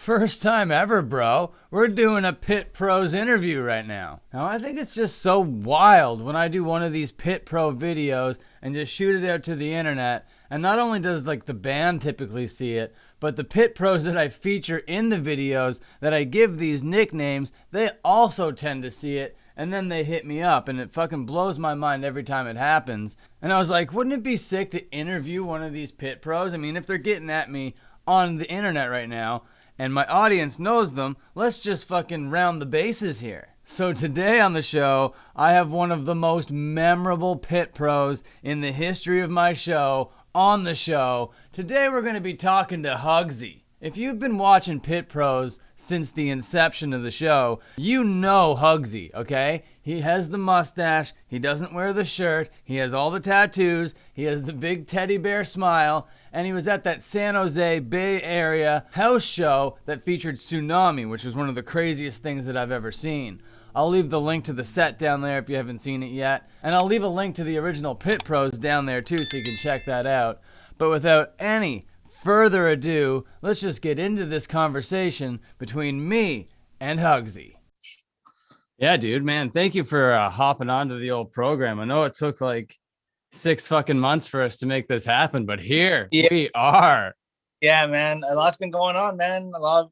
First time ever, bro. We're doing a Pit Pros interview right now. Now, I think it's just so wild when I do one of these Pit Pro videos and just shoot it out to the internet. And not only does like the band typically see it, but the Pit Pros that I feature in the videos that I give these nicknames, they also tend to see it. And then they hit me up, and it fucking blows my mind every time it happens. And I was like, wouldn't it be sick to interview one of these Pit Pros? I mean, if they're getting at me on the internet right now, and my audience knows them, let's just fucking round the bases here. So today on the show, I have one of the most memorable Pit Pros in the history of my show on the show. Today we're going to be talking to Huggzy. If you've been watching Pit Pros since the inception of the show, you know Huggzy, okay? He has the mustache, he doesn't wear the shirt, he has all the tattoos, he has the big teddy bear smile, and he was at that San Jose Bay Area house show that featured Sumani, which was one of the craziest things that I've ever seen. I'll leave the link to the set down there if you haven't seen it yet, and I'll leave a link to the original Pit Pros down there too so you can check that out. But without any further ado, let's just get into this conversation between me and Huggzy. Yeah, dude, man, thank you for hopping onto the old program. I know it took like 6 fucking months for us to make this happen, but here we are. Yeah, man, a lot's been going on, man. A lot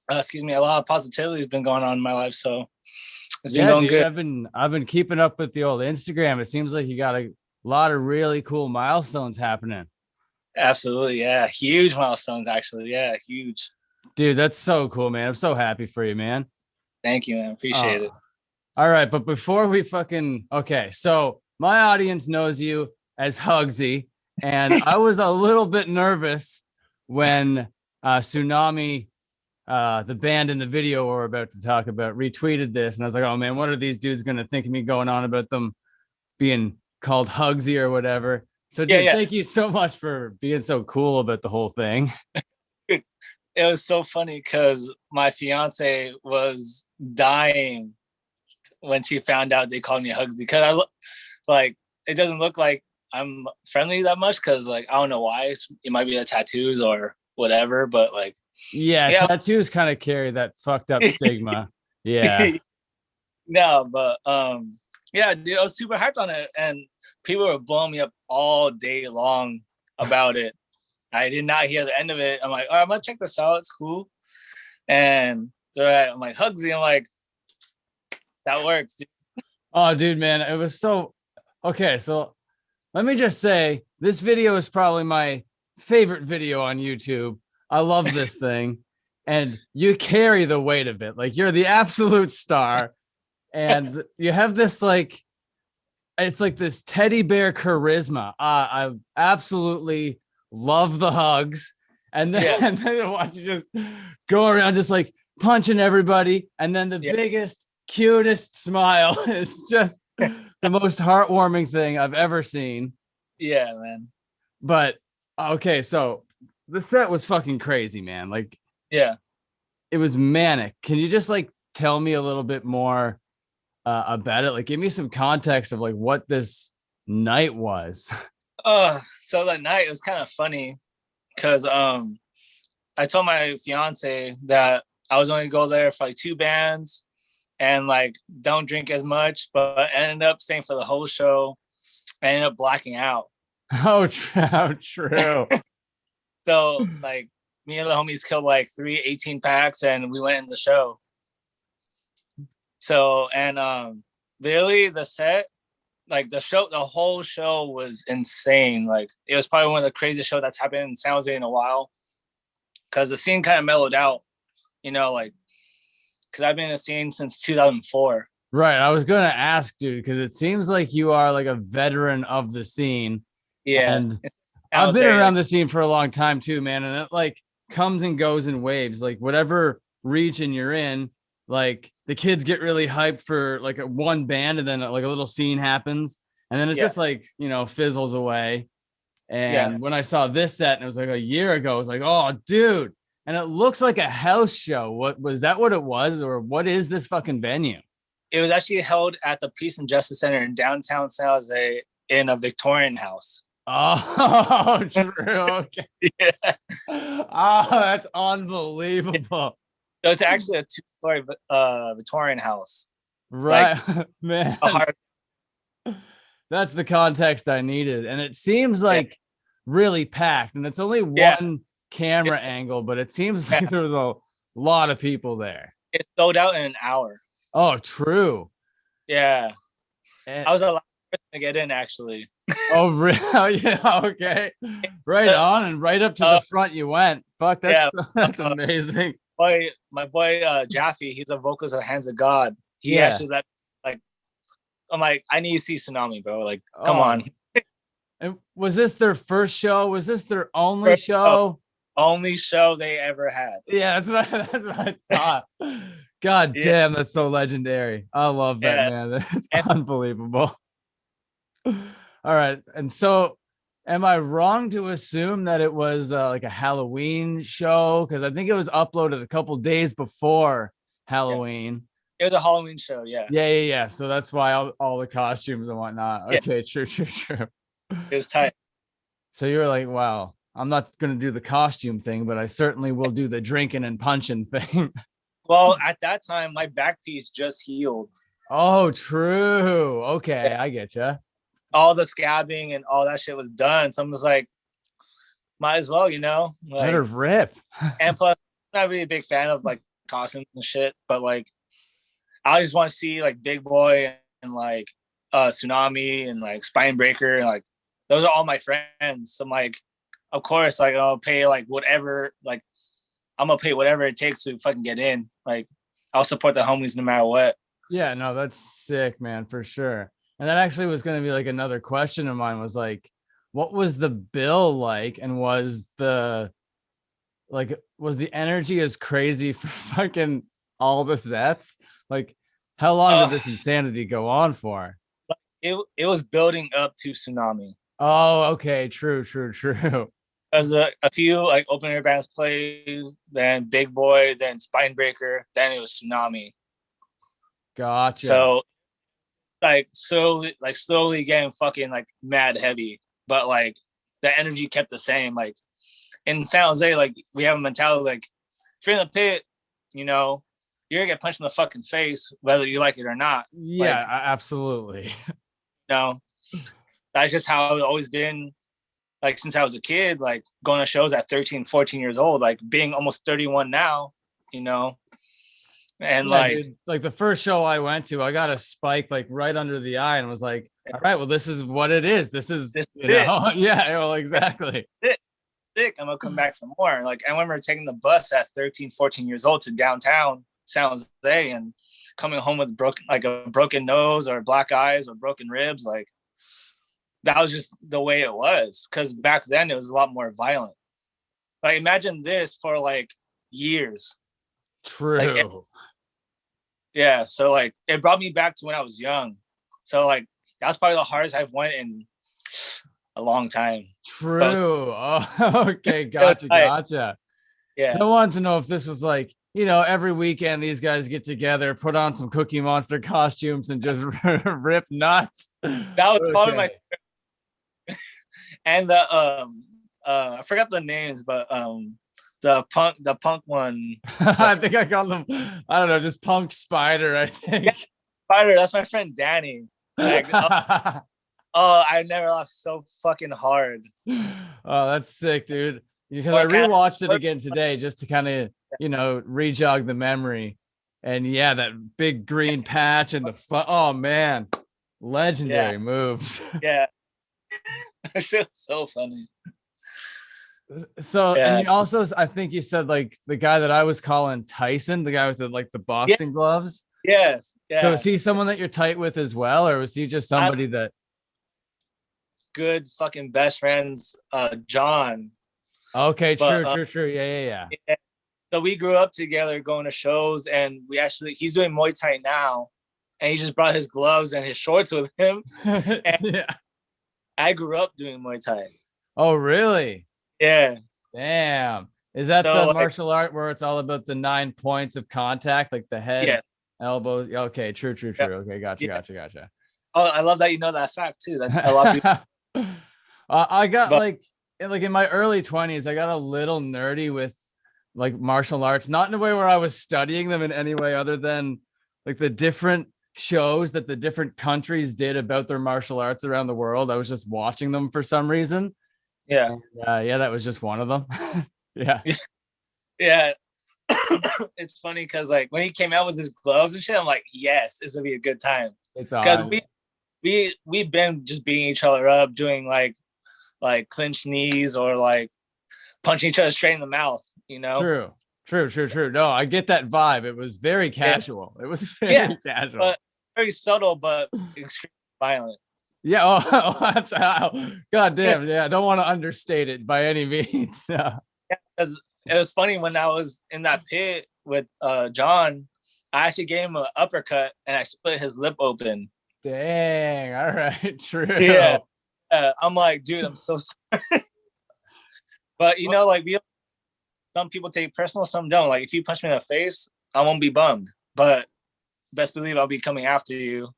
of positivity has been going on in my life, so it's been going good. I've been keeping up with the old Instagram. It seems like you got a lot of really cool milestones happening. Absolutely, yeah. Huge milestones, actually. Yeah, huge. Dude, that's so cool, man. I'm so happy for you, man. Thank you, man. Appreciate it. All right, but before we okay, so my audience knows you as Huggzy, and I was a little bit nervous when Tsunami, the band in the video we're about to talk about, retweeted this, and I was like, oh man, what are these dudes going to think of me going on about them being called Huggzy or whatever? So, dude, Thank you so much for being so cool about the whole thing. It was so funny because my fiance was dying when she found out they called me Huggzy, because it doesn't look like I'm friendly that much, because I don't know why. It might be the tattoos or whatever, but tattoos kind of carry that fucked up stigma. Yeah. No, but yeah, dude, I was super hyped on it, and people were blowing me up all day long about it. I did not hear the end of it. I'm like, I'm gonna check this out. It's cool. And I'm like, Huggzy. I'm like, that works, dude. Oh, dude, man, it was so okay. So let me just say, this video is probably my favorite video on YouTube. I love this thing, and you carry the weight of it. Like, you're the absolute star. And you have this it's like this teddy bear charisma. I absolutely love the hugs. And then I watch you just go around just like punching everybody. And then the biggest, cutest smile is just the most heartwarming thing I've ever seen. Yeah, man. But okay, so the set was fucking crazy, man. It was manic. Can you just tell me a little bit more about it? Give me some context of what this night was. So that night, it was kind of funny because I told my fiance that I was only going to go there for 2 bands and don't drink as much, but I ended up staying for the whole show. I ended up blacking out. Oh, true. So me and the homies killed 3 18 packs, and we went in the show. So, and literally the set, the whole show was insane. It was probably one of the craziest shows that's happened in San Jose in a while, because the scene kind of mellowed out, because I've been in the scene since 2004. Right. I was going to ask, dude, because it seems like you are a veteran of the scene. Yeah. And I've been around the scene for a long time too, man. And it comes and goes in waves. Whatever region you're in, the kids get really hyped for one band, and then a little scene happens, and then it just fizzles away. And when I saw this set, and it was a year ago, I was like, oh, dude. And it looks like a house show. What was that? What it was, or what is this fucking venue? It was actually held at the Peace and Justice Center in downtown San Jose in a Victorian house. Oh, true. Okay. Yeah. Oh, that's unbelievable. So it's actually a two-story Victorian house. Like Right, man. a hard. That's the context I needed. And it seems Yeah. like really packed. And it's only Yeah. one camera It's, angle, but it seems yeah. like there was a lot of people there. It sold out in an hour. Oh, true. Yeah. And, I was the last person to get in actually. oh, really? Yeah, okay. Right on. And right up to the front you went. Fuck, Yeah. that's amazing. My boy Jaffe, he's a vocalist of Hands of God. He Yeah. actually let like I'm like, I need to see Tsunami, bro. Like, come Oh, on. and was this their first show? Was this their only First show, show? only show they ever had. Yeah, that's what I thought. God Yeah. damn, that's so legendary. I love that, Yeah. man. That's And unbelievable. All right. And so, am I wrong to assume that it was like a Halloween show? Because I think it was uploaded a couple days before yeah, Halloween. it was a Halloween show. Yeah. Yeah. So that's why all the costumes and whatnot. Yeah. Okay, true. It was tight. So you were like, wow, I'm not going to do the costume thing, but I certainly will do the drinking and punching thing. Well, at that time, my back piece just healed. Oh, true. Okay, Yeah. I get you. All the scabbing and all that shit was done. So I was like, might as well, Let her like, rip. and plus, I'm not really a big fan of like costumes and shit, but like, I just want to see like Big Boy and like Tsunami and like Spinebreaker and like those are all my friends. So I'm like, of course, like I'll pay like whatever, like I'm gonna pay whatever it takes to fucking get in. Like I'll support the homies no matter what. Yeah, no, that's sick, man, for sure. And that actually was going to be like another question of mine was like, what was the bill like? And was the energy as crazy for fucking all the sets? Like, how long did this insanity go on for? It was building up to Tsunami. Oh, okay. True. As a few like open air bands played, then Big Boy, then Spinebreaker, then it was Tsunami. Gotcha. So like slowly getting fucking like mad heavy, but like the energy kept the same. Like in San Jose, like we have a mentality like if you're in the pit, you're gonna get punched in the fucking face whether you like it or not. Yeah, Like, absolutely. That's just how it's always been. Like since I was a kid, like going to shows at 13, 14 years old, like being almost 31 now, and Yeah, like, dude, like the first show I went to, I got a spike like right under the eye and was like, all right, well, this is what it is. This is yeah, well, exactly. Sick. I'm gonna come back for more. Like I remember taking the bus at 13, 14 years old to downtown San Jose and coming home with a broken nose or black eyes or broken ribs. Like that was just the way it was. Cause back then it was a lot more violent. Like imagine this for like years. True. Like, yeah. So like it brought me back to when I was young. So like that's probably the hardest I've went in a long time. True. Oh, okay. Gotcha. Yeah. I wanted to know if this was like, every weekend these guys get together, put on some Cookie Monster costumes and just rip nuts. That was probably my and the I forgot the names, but the punk one. I think I called them, I don't know, just Punk Spider, I think. Yeah, Spider, that's my friend Danny. Like, I never laughed so fucking hard. Oh, that's sick, dude. Because I rewatched it again today just to kind of, re-jog the memory. And yeah, that big green patch and oh man, legendary moves. Yeah. It's so funny. So and you also, I think you said like the guy that I was calling Tyson, the guy with the boxing gloves. Yes. Yeah. So is he someone that you're tight with as well, or was he just somebody that good fucking best friends, John? Okay, true. Yeah. So we grew up together going to shows, and he's doing Muay Thai now, and he just brought his gloves and his shorts with him. Yeah. I grew up doing Muay Thai. Oh, really? Yeah. Damn. Is that the martial art where it's all about the 9 points of contact, like the head, elbows? Okay, true. Yep. Okay, gotcha. Oh, I love that you know that fact too. That a lot of people. I got But like in my early 20s, I got a little nerdy with like martial arts, not in a way where I was studying them in any way other than like the different shows that the different countries did about their martial arts around the world. I was just watching them for some reason. yeah, And, yeah, that was just one of them. Yeah, yeah. It's funny because like when he came out with his gloves and shit, I'm like, yes, this will be a good time. it's Because on. we've been just beating each other up, doing like clinch knees or like punching each other straight in the mouth. You know? True, true. No, I get that vibe. It was very Yeah, casual. It was yeah, very casual. but very subtle, but extremely violent. Yeah. God damn. Yeah. I don't want to understate it by any means. No. Because it was funny when I was in that pit with John, I actually gave him an uppercut and I split his lip open. Dang. All right. Yeah. True. I'm like, dude, I'm so sorry. But you know, like some people take it personal, some don't. Like if you punch me in the face, I won't be bummed. But best believe I'll be coming after you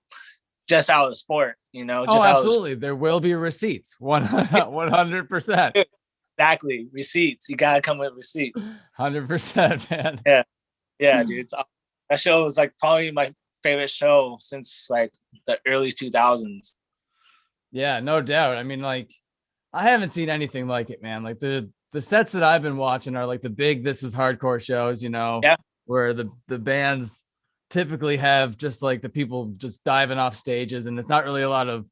just out of sport, you know, Oh, just out of absolutely. There will be receipts. 100%. exactly receipts. You gotta come with receipts. 100%, man. Yeah. Yeah, dude. That show was like probably my favorite show since like the early 2000s. Yeah, no doubt. I mean, like, I haven't seen anything like it, man. Like the sets that I've been watching are like the big This Is Hardcore shows, Yeah. where the bands typically have just like the people just diving off stages, and it's not really a lot of,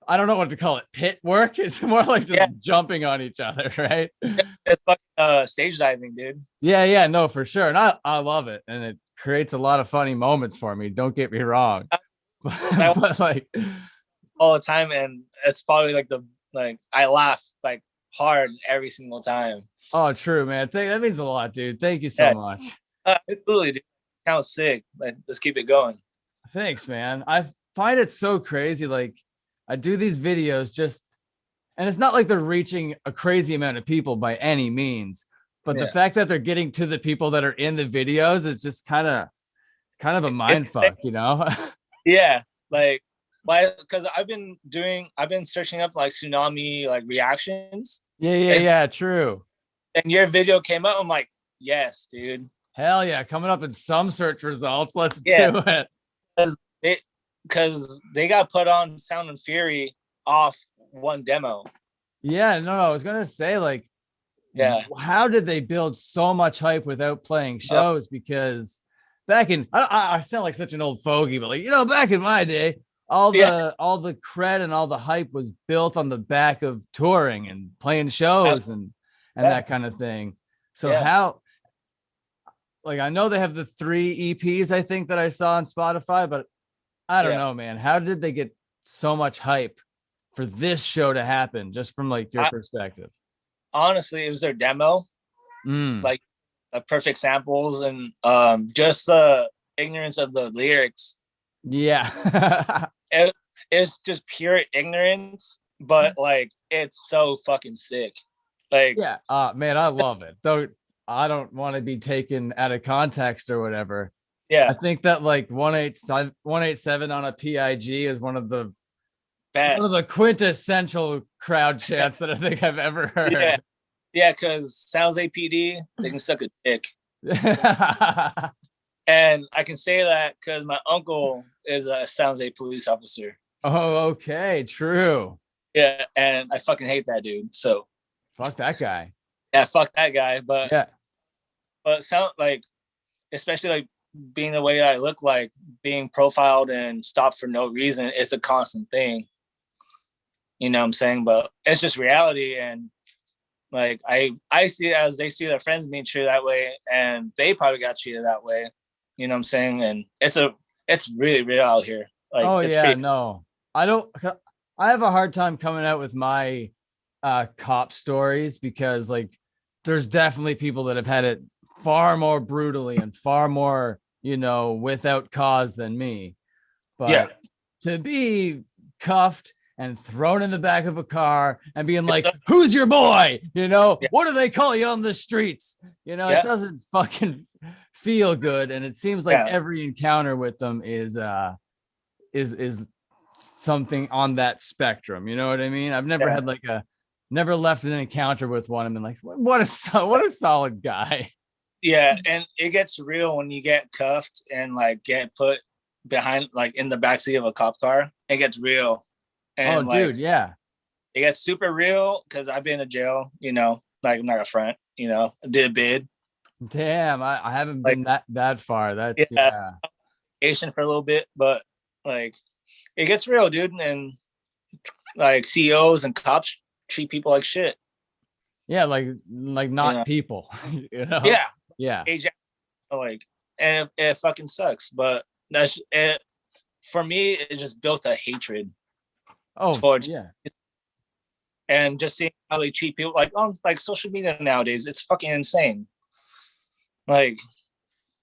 I don't know what to call it, pit work. It's more like just Yeah. jumping on each other, right? It's fucking stage diving, dude. Yeah, no, for sure. And I love it. And it creates a lot of funny moments for me. Don't get me wrong. But like, All the time, and it's probably like I laugh like hard every single time. oh, true, man. That means a lot, dude. Thank you so Yeah, much. absolutely, dude. Sounds sick. Let's keep it going. Thanks, man. I find it so crazy. Like, I do these videos just, and it's not like they're reaching a crazy amount of people by any means, but the Yeah, fact that they're getting to the people that are in the videos is just kind of a mind fuck, you know? yeah, like why? Because I've been searching up like tsunami like reactions, Yeah, true. and your video came up. I'm like, yes, dude. Hell yeah, coming up in some search results. Let's Yeah, do it. because they got put on Sound and Fury off one demo. Yeah, no, I was gonna say, like, Yeah, how did they build so much hype without playing shows? Because back in, I sound like such an old fogey, but like, back in my day, yeah, all the cred and all the hype was built on the back of touring and playing shows and yeah, that kind of thing. So yeah, how, like, I know they have the 3 EPs, I think, that I saw on Spotify, but I don't yeah. know, man. How did they get so much hype for this show to happen, just from like your perspective? Honestly, it was their demo, Mm. like perfect samples and just ignorance of the lyrics. Yeah. It, it's just pure ignorance, but like it's so fucking sick. Like, Yeah. Man, I love it. I don't want to be taken out of context or whatever. I yeah, think that like 187 on a PIG is one of the best. quintessential crowd chants that I think I've ever Yeah, heard. yeah, because Sounds APD, they can suck a dick. And I can say that because my uncle is a Sounds A police officer. Oh, okay, true. Yeah, and I fucking hate that dude. So Fuck that guy. yeah, fuck that guy. Yeah. But sound like, especially like being the way I look, like being profiled and stopped for no reason, it's a constant thing. You know what I'm saying? But it's just reality, and like I see it as they see their friends being treated that way, and they probably got treated that way. You know what I'm saying? And it's really real out here. Like Oh it's yeah, pretty. no. I don't I have a hard time coming out with my cop stories because like there's definitely people that have had it far more brutally and far more, without cause than me. Yeah. But to be cuffed and thrown in the back of a car and being like, "Who's your boy?" Yeah. What do they call you on the streets? It Yeah. doesn't fucking feel good, and it seems like Yeah. every encounter with them is something on that spectrum. You know what I mean? I've never had like never left an encounter with one and been like, what a solid guy. Yeah, and it gets real when you get cuffed and like get put behind, like in the backseat of a cop car. It gets real, Oh, and like dude, yeah. it gets super real because I've been to jail. Like I'm not a front. I did a bid. Damn, I haven't Like been that far. That's yeah, yeah. Asian for a little bit, but like it gets real, dude. And like CEOs and cops treat people like shit. Yeah, like not people, you know? Yeah, Yeah. like, and it fucking sucks. But that's it. For me, it just built a hatred Oh, towards, yeah. and just seeing how they treat people like on like social media nowadays. It's fucking insane. Like,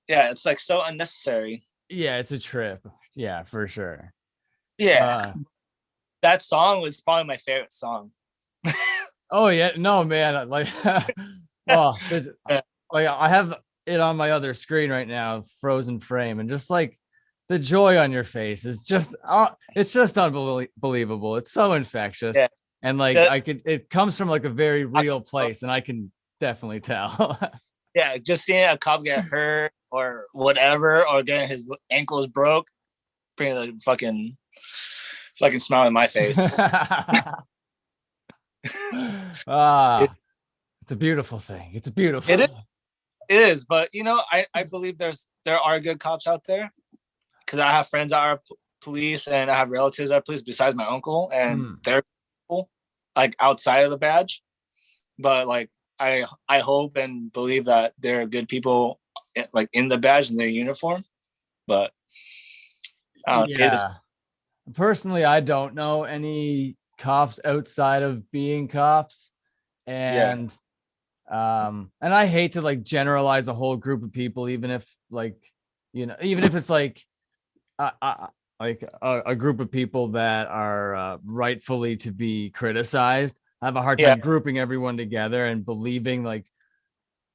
yeah, it's like so unnecessary. Yeah, it's a trip. Yeah, for sure. Yeah, that song was probably my favorite song. Oh yeah, no man, like oh, like I have it on my other screen right now, frozen frame, and just like the joy on your face is just it's just unbelievable. It's so infectious. Yeah, And like it comes from like a very real place, and I can definitely tell. yeah, just seeing a cop get hurt or whatever, or getting his ankles broke, brings a fucking smile in my face. Ah, it's a beautiful thing. It's a beautiful It is, thing. it is, but I believe there are good cops out there because I have friends that are police and I have relatives that are police besides my uncle, and they're cool, like outside of the badge. But like I hope and believe that there are good people like in the badge and their uniform. But it is. Yeah. Personally, I don't know any cops outside of being cops. Yeah, And I hate to like generalize a whole group of people, even if like, even if it's like like a group of people that are rightfully to be criticized. I have a hard yeah, time grouping everyone together and believing like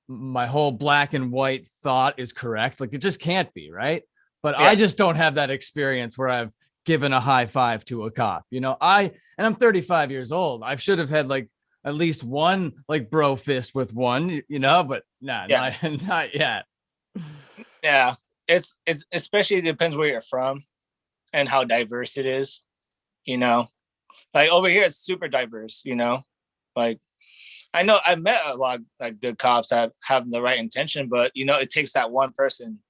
my whole black and white thought is correct. Like it just can't be, right? But I yeah, just don't have that experience where I've given a high five to a cop. And I'm 35 years old. I should have had like at least one like bro fist with one, but nah, yeah, not yet. yeah. It's especially depends where you're from and how diverse it is. You know, like over here it's super diverse. Like I know I've met a lot of like good cops that have the right intention, but it takes that one person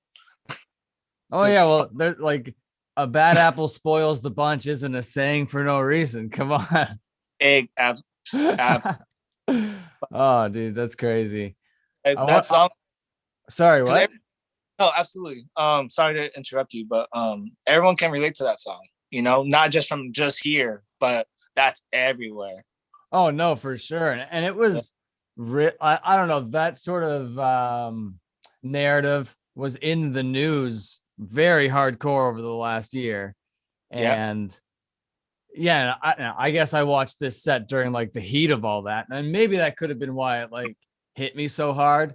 Oh to. yeah, well, there's like a bad apple spoils the bunch isn't a saying for no reason. Come on. Egg ab, ab, Oh, dude, that's crazy. I that want. song. Sorry, Because what? no, absolutely. Sorry to interrupt you, but everyone can relate to that song. Not just from just here, but that's everywhere. Oh no, for sure. And it was, I don't know, that sort of narrative was in the news very hardcore over the last year, Yeah, and yeah, I guess I watched this set during like the heat of all that, and maybe that could have been why it like hit me so hard.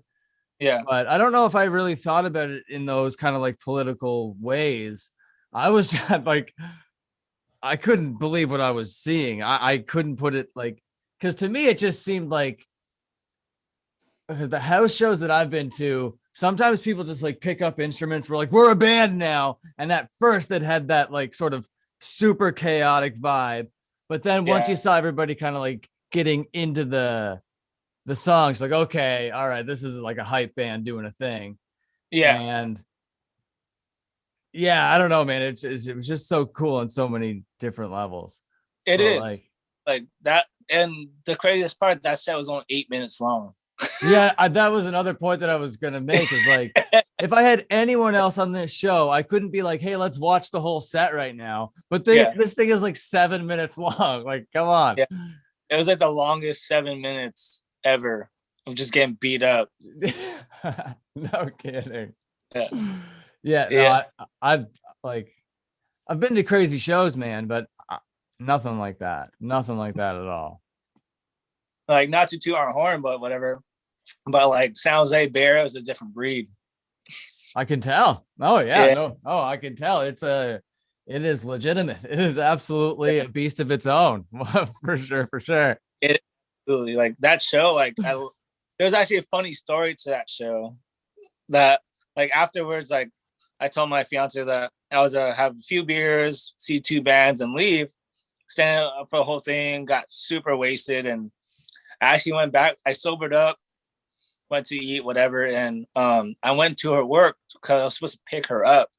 yeah, But I don't know if I really thought about it in those kind of like political ways. I was just like, I couldn't believe what I was seeing. I couldn't put it like, because to me, it just seemed like, because the house shows that I've been to, sometimes people just like pick up instruments. We're like, we're a band now. And at first, it had that like sort of super chaotic vibe. But then once yeah, you saw everybody kind of like getting into the songs, like, okay, all right, this is like a hype band doing a thing. yeah. And yeah, I don't know, man. It was just so cool on so many different levels. It But is like, like that, and the craziest part that set was only 8 minutes long. yeah, that was another point that I was gonna make is like, if I had anyone else on this show, I couldn't be like, hey, let's watch the whole set right now. But Yeah, this thing is like 7 minutes long. Like, come on. yeah. It was like the longest 7 minutes ever of just getting beat up. No kidding. Yeah, Yeah, no, yeah. I've like I've been to crazy shows, man, but nothing like that. Nothing like that at all. Like not to toot our horn, but whatever. But like San Jose Bear is a different breed. I can tell. Oh yeah, Yeah, no. Oh, I can tell. It is legitimate. It is absolutely Yeah. a beast of its own. For sure, for sure. It absolutely like that show. There's actually a funny story to that show. That like afterwards, like I told my fiance that I was have a few beers, see two bands, and leave. Standing up for the whole thing, got super wasted, and I actually went back. I sobered up, went to eat whatever, and I went to her work because I was supposed to pick her up.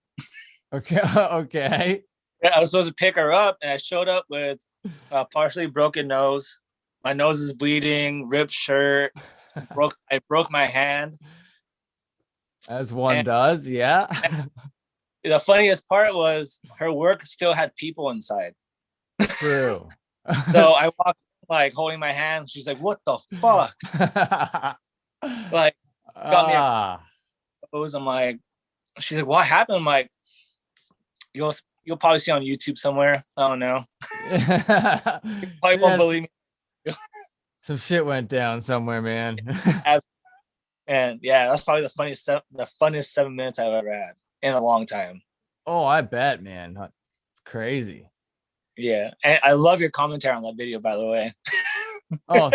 Okay. Okay. Yeah, I was supposed to pick her up, and I showed up with a partially broken nose. My nose is bleeding, ripped shirt. I broke my hand. As one And does. Yeah. the funniest part was her work still had people inside. True. So I walked like holding my hand. She's like, "What the fuck?" Like, got me a Ah. clothes. I'm like, she's like, "What happened?" I'm like, you'll probably see on YouTube somewhere. I don't know. Probably won't Yes. believe me. Some shit went down somewhere, man. And yeah, that's probably the funnest 7 minutes I've ever had in a long time. Oh, I bet, man. It's crazy. Yeah, and I love your commentary on that video, by the way. Oh,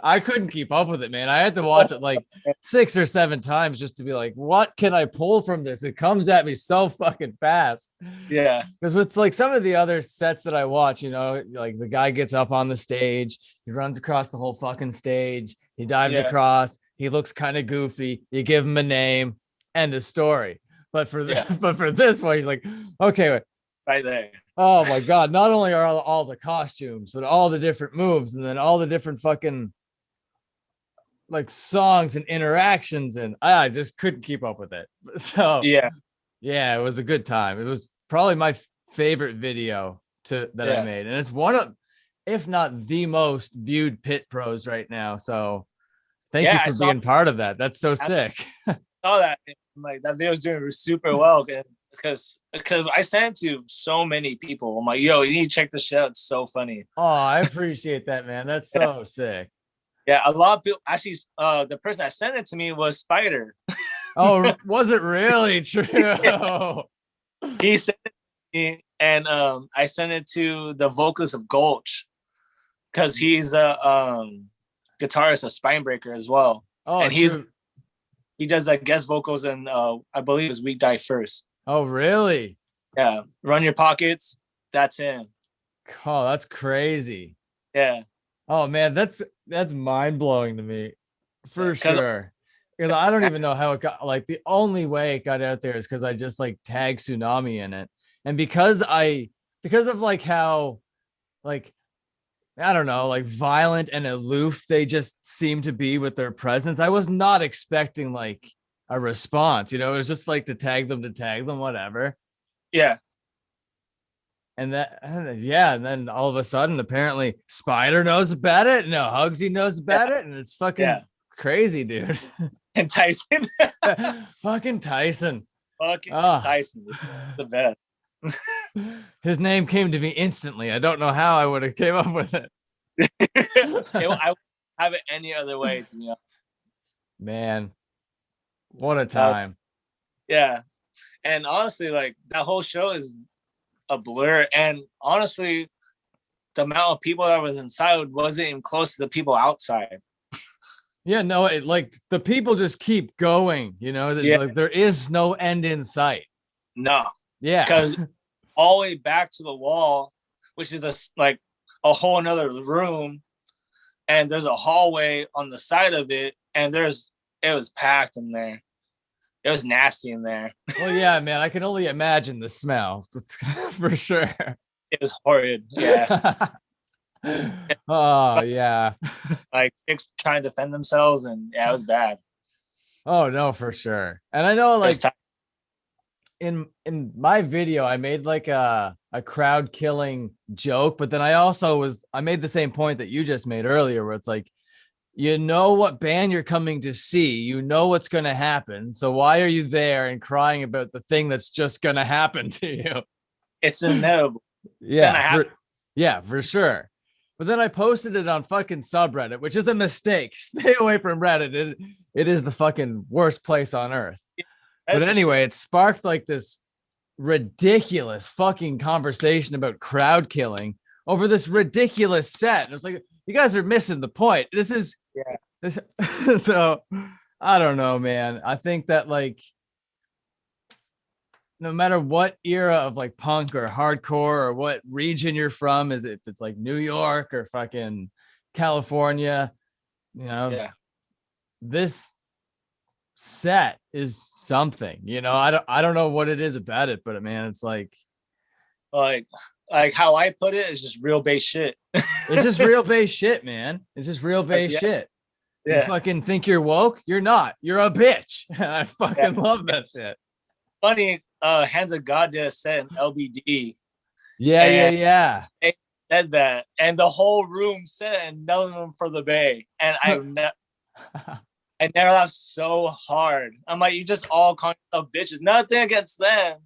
I couldn't keep up with it, man. I had to watch it like 6 or 7 times just to be like, what can I pull from this? It comes at me so fucking fast. Yeah, Because with like some of the other sets that I watch, like the guy gets up on the stage, he runs across the whole fucking stage, he dives yeah, across, he looks kind of goofy, you give him a name, end of story. But for yeah, but for this one, he's like, okay, wait, right there. oh my god! Not only are all the costumes, but all the different moves, and then all the different fucking like songs and interactions, and I just couldn't keep up with it. So Yeah, yeah, it was a good time. It was probably my favorite video that I yeah, made, and it's one of, if not the most viewed Pit Pros right now. So thank you yeah. for being part of that. That's so sick. Saw that. Like that video was doing super well because I sent it to so many people. I'm like, yo, you need to check this shit out. It's so funny. Oh, I appreciate that, man. That's Yeah, so sick. yeah. A lot of people actually. The person that sent it to me was Spider. Oh, was it really true? He sent it to me, and I sent it to the vocalist of Gulch because he's a guitarist of Spinebreaker as well, Oh, and true. he does like guest vocals and I believe it's Week Die First. Oh, really? Yeah, Run Your Pockets. That's him. Oh, that's crazy. Yeah, Oh man, that's mind blowing to me, for because sure. Because I don't even know how it got. Like the only way it got out there is because I just like tagged Tsunami in it, and because of like how like I don't know, like violent and aloof they just seem to be with their presence. I was not expecting like a response. It was just like to tag them, whatever. yeah, And then all of a sudden, apparently, Spider knows about it. No, Huggzy knows about it, and it's yeah. fucking crazy, dude. And Tyson, Fucking Tyson. fucking Ah, Tyson, the best. his name came to me instantly. I don't know how I would have came up with it. I wouldn't have it any other way, to be honest. Man, what a time. Yeah, and honestly, like that whole show is a blur. And honestly, the amount of people that was inside wasn't even close to the people outside. Yeah, no, like the people just keep going. Yeah, Like there is no end in sight. no, Yeah. because all the way back to the wall, which is like a whole another room, and there's a hallway on the side of it, and it was packed in there. It was nasty in there. Well, yeah, man, I can only imagine the smell for sure. It was horrid. Yeah. Oh, yeah. Like chicks trying to defend themselves, and yeah, it was bad. Oh, no, for sure. And I know, like, T- in my video, I made like a crowd killing joke, but then I made the same point that you just made earlier, where it's like, what band you're coming to see, what's going to happen. So why are you there and crying about the thing that's just going to happen to you? it's inevitable. Yeah. Yeah, for sure. But then I posted it on fucking subreddit, which is a mistake. Stay away from Reddit. It is the fucking worst place on earth. But anyway, it sparked like this ridiculous fucking conversation about crowd killing over this ridiculous set. And it's like, you guys are missing the point. This is this. So I don't know, man. I think that like no matter what era of like punk or hardcore or what region you're from, is if it's like New York or fucking California, you know, Yeah. this set is something. I don't know what it is about it, but man, it's like how I put it is just real base shit. it's just real base shit, man. It's just real base shit. You fucking think you're woke? You're not. You're a bitch. I fucking love that shit. Funny, Hands of God did a set in LBD. Yeah. They said that, and the whole room said it, and none of them for the Bay. And I never laughed so hard. I'm like, you just all call yourself bitches. Nothing against them.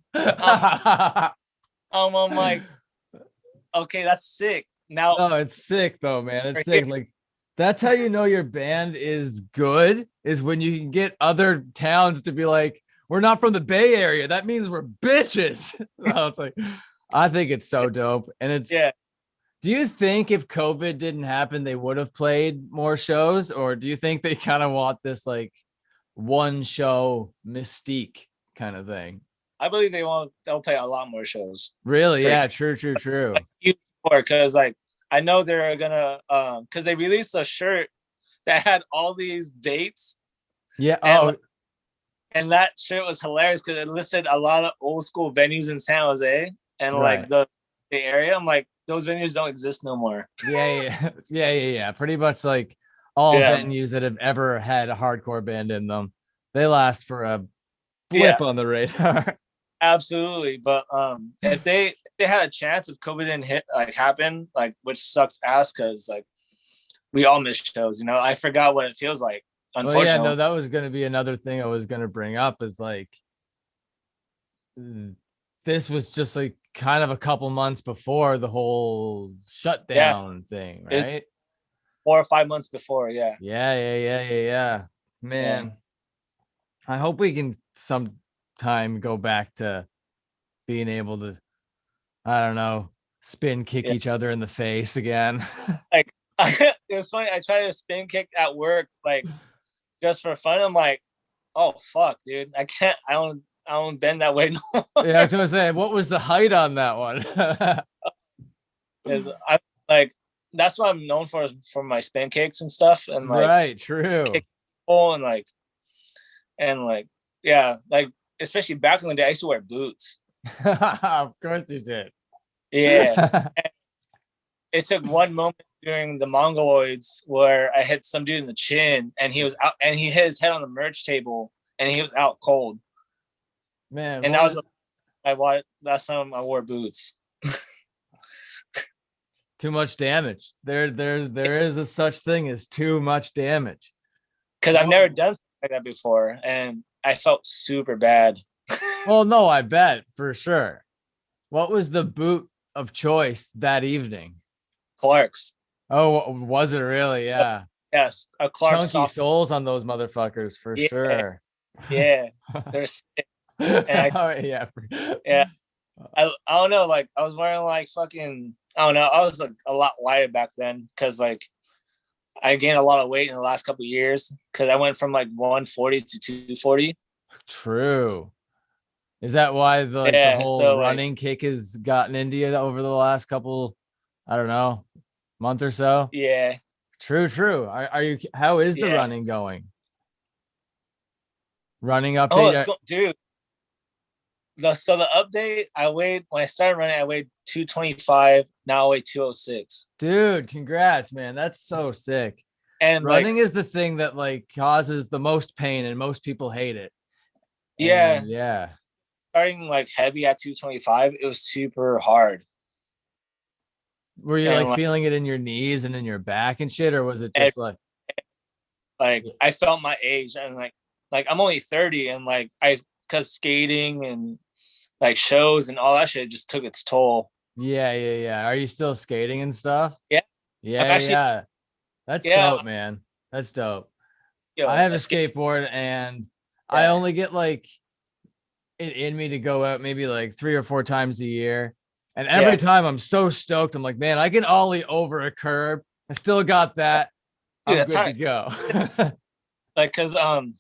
I'm like, okay, that's sick. Now, oh, it's sick though, man. It's sick. Here. Like, that's how you know your band is good, is when you can get other towns to be like, we're not from the Bay Area. That means we're bitches. So it's like, I think it's so dope. And it's, do you think if COVID didn't happen, they would have played more shows? Or do you think they kind of want this like one show mystique kind of thing? I believe they'll play a lot more shows. Really? Yeah, true. Because like I know they're gonna because they released a shirt that had all these dates. Yeah. And that shirt was hilarious because it listed a lot of old school venues in San Jose and like the area. I'm like, those venues don't exist no more. Yeah. Pretty much like all venues that have ever had a hardcore band in them, they last for a blip on the radar. Absolutely. But if they had a chance, if COVID didn't happen, like, which sucks ass because like we all miss shows, I forgot what it feels like. Unfortunately. Well, yeah, no, that was going to be another thing I was going to bring up is like, this was just like kind of a couple months before the whole shutdown thing, right? 4 or 5 months before. Yeah. Man, I hope we can sometime go back to being able to, I don't know, spin kick each other in the face again. Like, it was funny. I tried to spin kick at work, like just for fun. I'm like, oh fuck, dude, I can't. I don't bend that way no more. Yeah, I was gonna say, what was the height on that one? Is I like that's what I'm known for my spin kicks and stuff, and like right, true, kick people and like yeah, like especially back in the day, I used to wear boots. Of course you did. Yeah. It took one moment during the Mongoloids where I hit some dude in the chin and he was out and he hit his head on the merch table and he was out cold. Man, and that was last time I wore boots. Too much damage. There is a such thing as too much damage. Because I've never done something like that before and I felt super bad. Well, no, I bet for sure. What was the boot of choice that evening? Clark's. Oh, was it really? Yeah. Yes, a Clark's. Chunky soles on those motherfuckers for sure. Yeah, they're sick. Yeah. I don't know. Like I was wearing like fucking. I don't know. I was like a lot lighter back then because like I gained a lot of weight in the last couple of years because I went from like 140 to 240. True. Is that why the whole running kick has gotten into you over the last couple, I don't know, month or so? Yeah. True. Are you? How is the running going? Running update, dude. So the update, when I started running, I weighed 225. Now I weigh 206. Dude, congrats, man. That's so sick. And running is the thing that like causes the most pain and most people hate it. Yeah. Starting like heavy at 225, it was super hard. Were you like feeling it in your knees and in your back and shit, or was it just like I felt my age and like I'm only 30 and like because skating and like shows and all that shit just took its toll. Yeah. Are you still skating and stuff? Yeah. That's dope, man. That's dope. I have a skateboard and I only get like it in me to go out maybe like 3 or 4 times a year. And every Yeah, time I'm so stoked. I'm like, man, I can ollie over a curb. I still got that. dude, I'm that's good how to go. like because I'm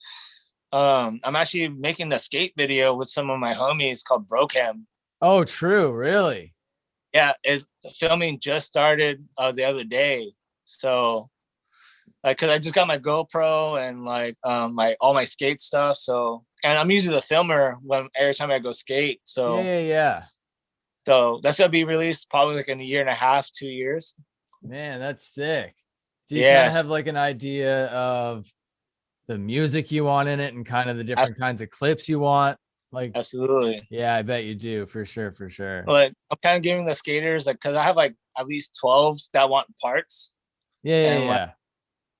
actually making a skate video with some of my homies called Brocam. Oh, true. Really? Yeah, filming just started the other day. So like, cause I just got my GoPro and like my all my skate stuff. So and I'm using the filmer when every time I go skate. Yeah, So yeah, yeah. that's gonna be released probably like in a year and a half, 2 years. Man, that's sick. Do you kind of Yes, have like an idea of the music you want in it and kind of the different kinds of clips you want? Like, absolutely. yeah, I bet you do, for sure, for sure. Like I'm kind of giving the skaters like, cause I have like at least 12 that want parts, Yeah, yeah,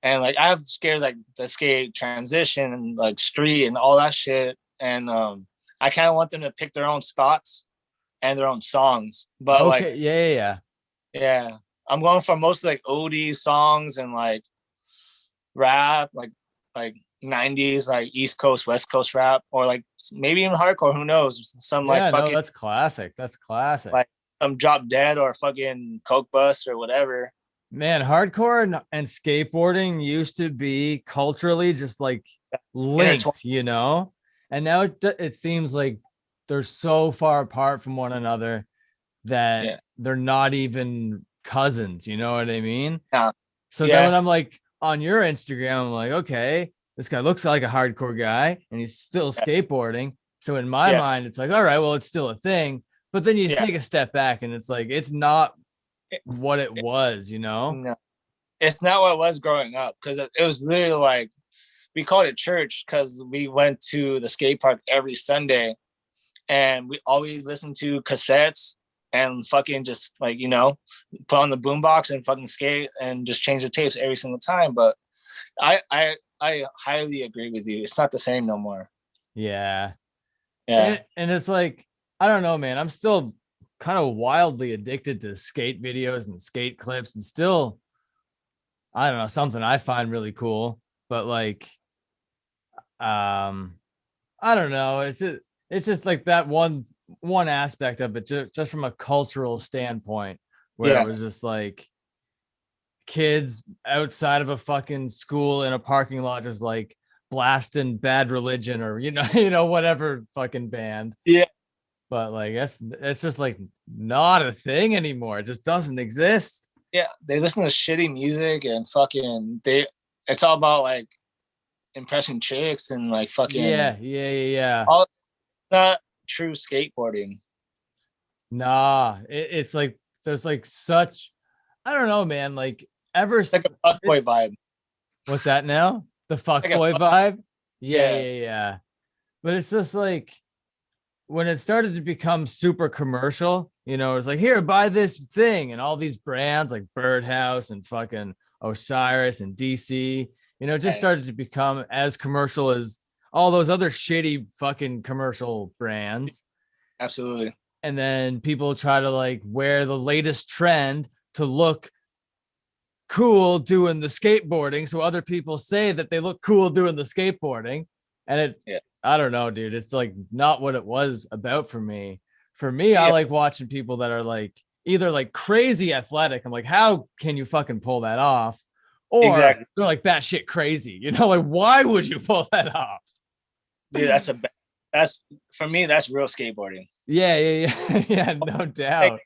and like yeah. I have skaters like the skate transition and like street and all that shit, and I kind of want them to pick their own spots and their own songs, but like Okay, yeah, yeah, yeah. yeah, I'm going for mostly like oldies songs and like rap, like 90s, like East Coast, West Coast rap, or like maybe even hardcore. Who knows? Some like Yeah, no, fucking that's classic. That's classic. like some Drop Dead or fucking Coke Bus or whatever. Man, hardcore and skateboarding used to be culturally just like Intertwined. linked, you know? And now it seems like they're so far apart from one another that Yeah. they're not even cousins, you know what I mean? Yeah. So then Yeah. when I'm like on your Instagram, I'm like, okay, this guy looks like a hardcore guy and he's still skateboarding. So in my Yeah. mind, it's like, all right, well, it's still a thing. But then you Yeah. take a step back and it's like, it's not It, what it was, you know? no, it's not what it was growing up because it was literally like we called it church because we went to the skate park every Sunday and we always listened to cassettes and fucking just like put on the boombox and fucking skate and just change the tapes every single time. But I highly agree with you. It's not the same no more. Yeah. Yeah, And it's like, I don't know, man. I'm still kind of wildly addicted to skate videos and skate clips and still, I don't know, something I find really cool. But like, um, I don't know. It's just like that one aspect of it, just from a cultural standpoint, where it yeah, was just like kids outside of a fucking school in a parking lot, just like blasting Bad Religion or whatever fucking band. yeah, But like that's just like not a thing anymore. It just doesn't exist. yeah. They listen to shitty music and fucking they. It's all about like impressing chicks and like fucking Yeah, yeah, yeah, yeah. all not true skateboarding. Nah, it's like there's like such, I don't know, man. Like ever, It's like a it, fuckboy vibe. what's that now? The fuck Like a boy vibe? Yeah, yeah, yeah, yeah. But it's just like when it started to become super commercial, it's like, here, buy this thing, and all these brands like Birdhouse and fucking Osiris and DC, it just yeah, started to become as commercial as all those other shitty fucking commercial brands. absolutely. And then people try to like wear the latest trend to look cool doing the skateboarding, so other people say that they look cool doing the skateboarding. And Yeah, I don't know, dude, it's like not what it was about for me. For me, I yeah, like watching people that are like either like crazy athletic, I'm like, how can you fucking pull that off, or exactly, they're like batshit crazy, like why would you pull that off? dude. That's for me. That's real skateboarding. Yeah, yeah, yeah. Yeah, no Like, doubt.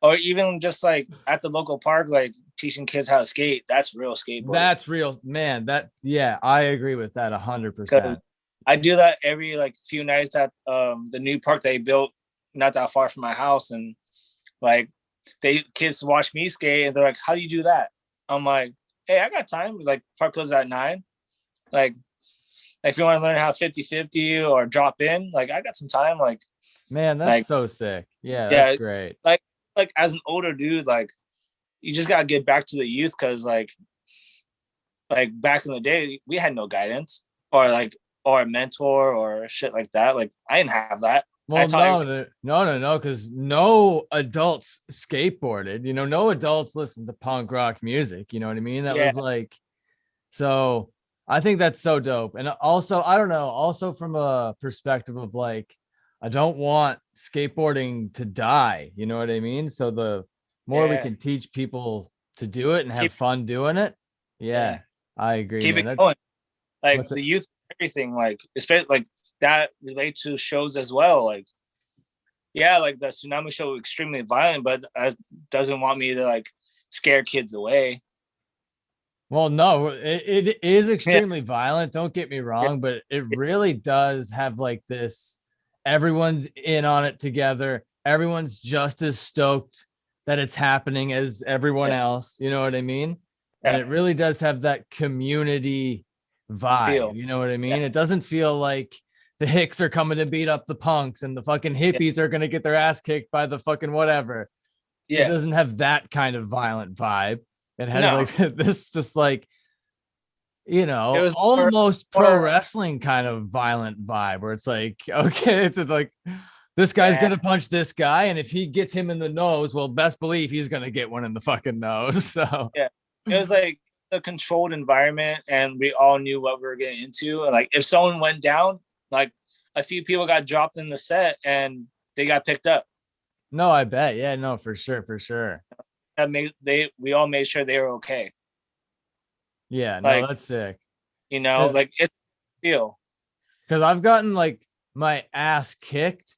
or even just like at the local park, like teaching kids how to skate. That's real skateboarding. That's real, man. That, yeah, I agree with that 100%. Because I do that every like few nights at the new park they built not that far from my house, and like they kids watch me skate and they're like, "How do you do that?" I'm like, "Hey, I got time." Like park closes at 9. Like if you want to learn how 50-50 or drop in, like I got some time. Man, that's Like so sick. Yeah, that's yeah, great. like as an older dude, like you just gotta get back to the youth because like back in the day, we had no guidance or a mentor or shit like that. Like I didn't have that. I Well, taught no, everything. no, because no adults skateboarded. No adults listened to punk rock music. You know what I mean? That Yeah, was like, so I think that's so dope. And also, I don't know, also from a perspective of like, I don't want skateboarding to die. You know what I mean? So the more we Yeah. can teach people to do it and have Keep fun doing it. Yeah, yeah. I agree, Keep man. it going. Like What's it? the youth, everything, like especially like that relates to shows as well. Like, yeah, like the Tsunami show extremely violent, but doesn't want me to like scare kids away. Well, no, it is Yeah. extremely violent. Don't get me Yeah. wrong, but it really does have like this, everyone's in on it together. Everyone's just as stoked that it's happening as everyone Yeah. else. You know what I mean? And Yeah. it really does have that community vibe. Feel. You know what I Yeah. mean? It doesn't feel like the Hicks are coming to beat up the punks and the fucking Yeah. hippies are going to get their ass kicked by the fucking whatever. It Yeah. doesn't have that kind of violent vibe. It has No, like this just like, it was almost pro more wrestling kind of violent vibe where it's like, okay, it's like this guy's yeah, gonna punch this guy, and if he gets him in the nose, well, best believe he's gonna get one in the fucking nose. So yeah. It was like a controlled environment, and we all knew what we were getting into. And like, if someone went down, like a few people got dropped in the set, and they got picked up. no, I bet. Yeah, no, for sure, for sure. That made we all made sure they were okay. Yeah, no, Like, that's sick. like it's feel. Because I've gotten like my ass kicked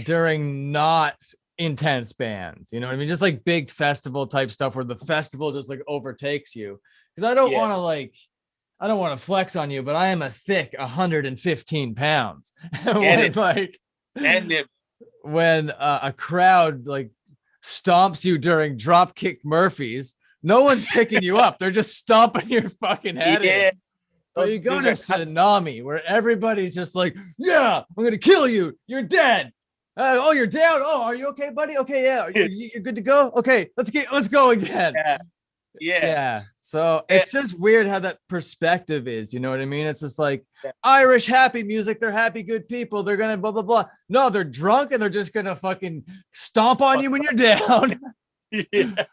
during not intense bands. You know what I mean? Just like big festival type stuff where the festival just like overtakes you. Because Yeah, I don't want to flex on you, but I am a thick 115 pounds. and when it like and it. when a crowd like stomps you during Dropkick Murphys, no one's picking you up. They're just stomping your fucking head in. Yeah, But those you go dudes to are Tsunami where everybody's just like, yeah, I'm gonna kill you. You're dead. Oh, you're down. Oh, are you okay, buddy? Okay, yeah. You're good to go. Okay, let's go again. yeah, yeah, Yeah. So yeah, it's just weird how that perspective is. You know what I mean? It's just like yeah. Irish happy music. They're happy, good people. They're gonna blah blah blah. No, they're drunk and they're just gonna fucking stomp on you when you're down. Yeah.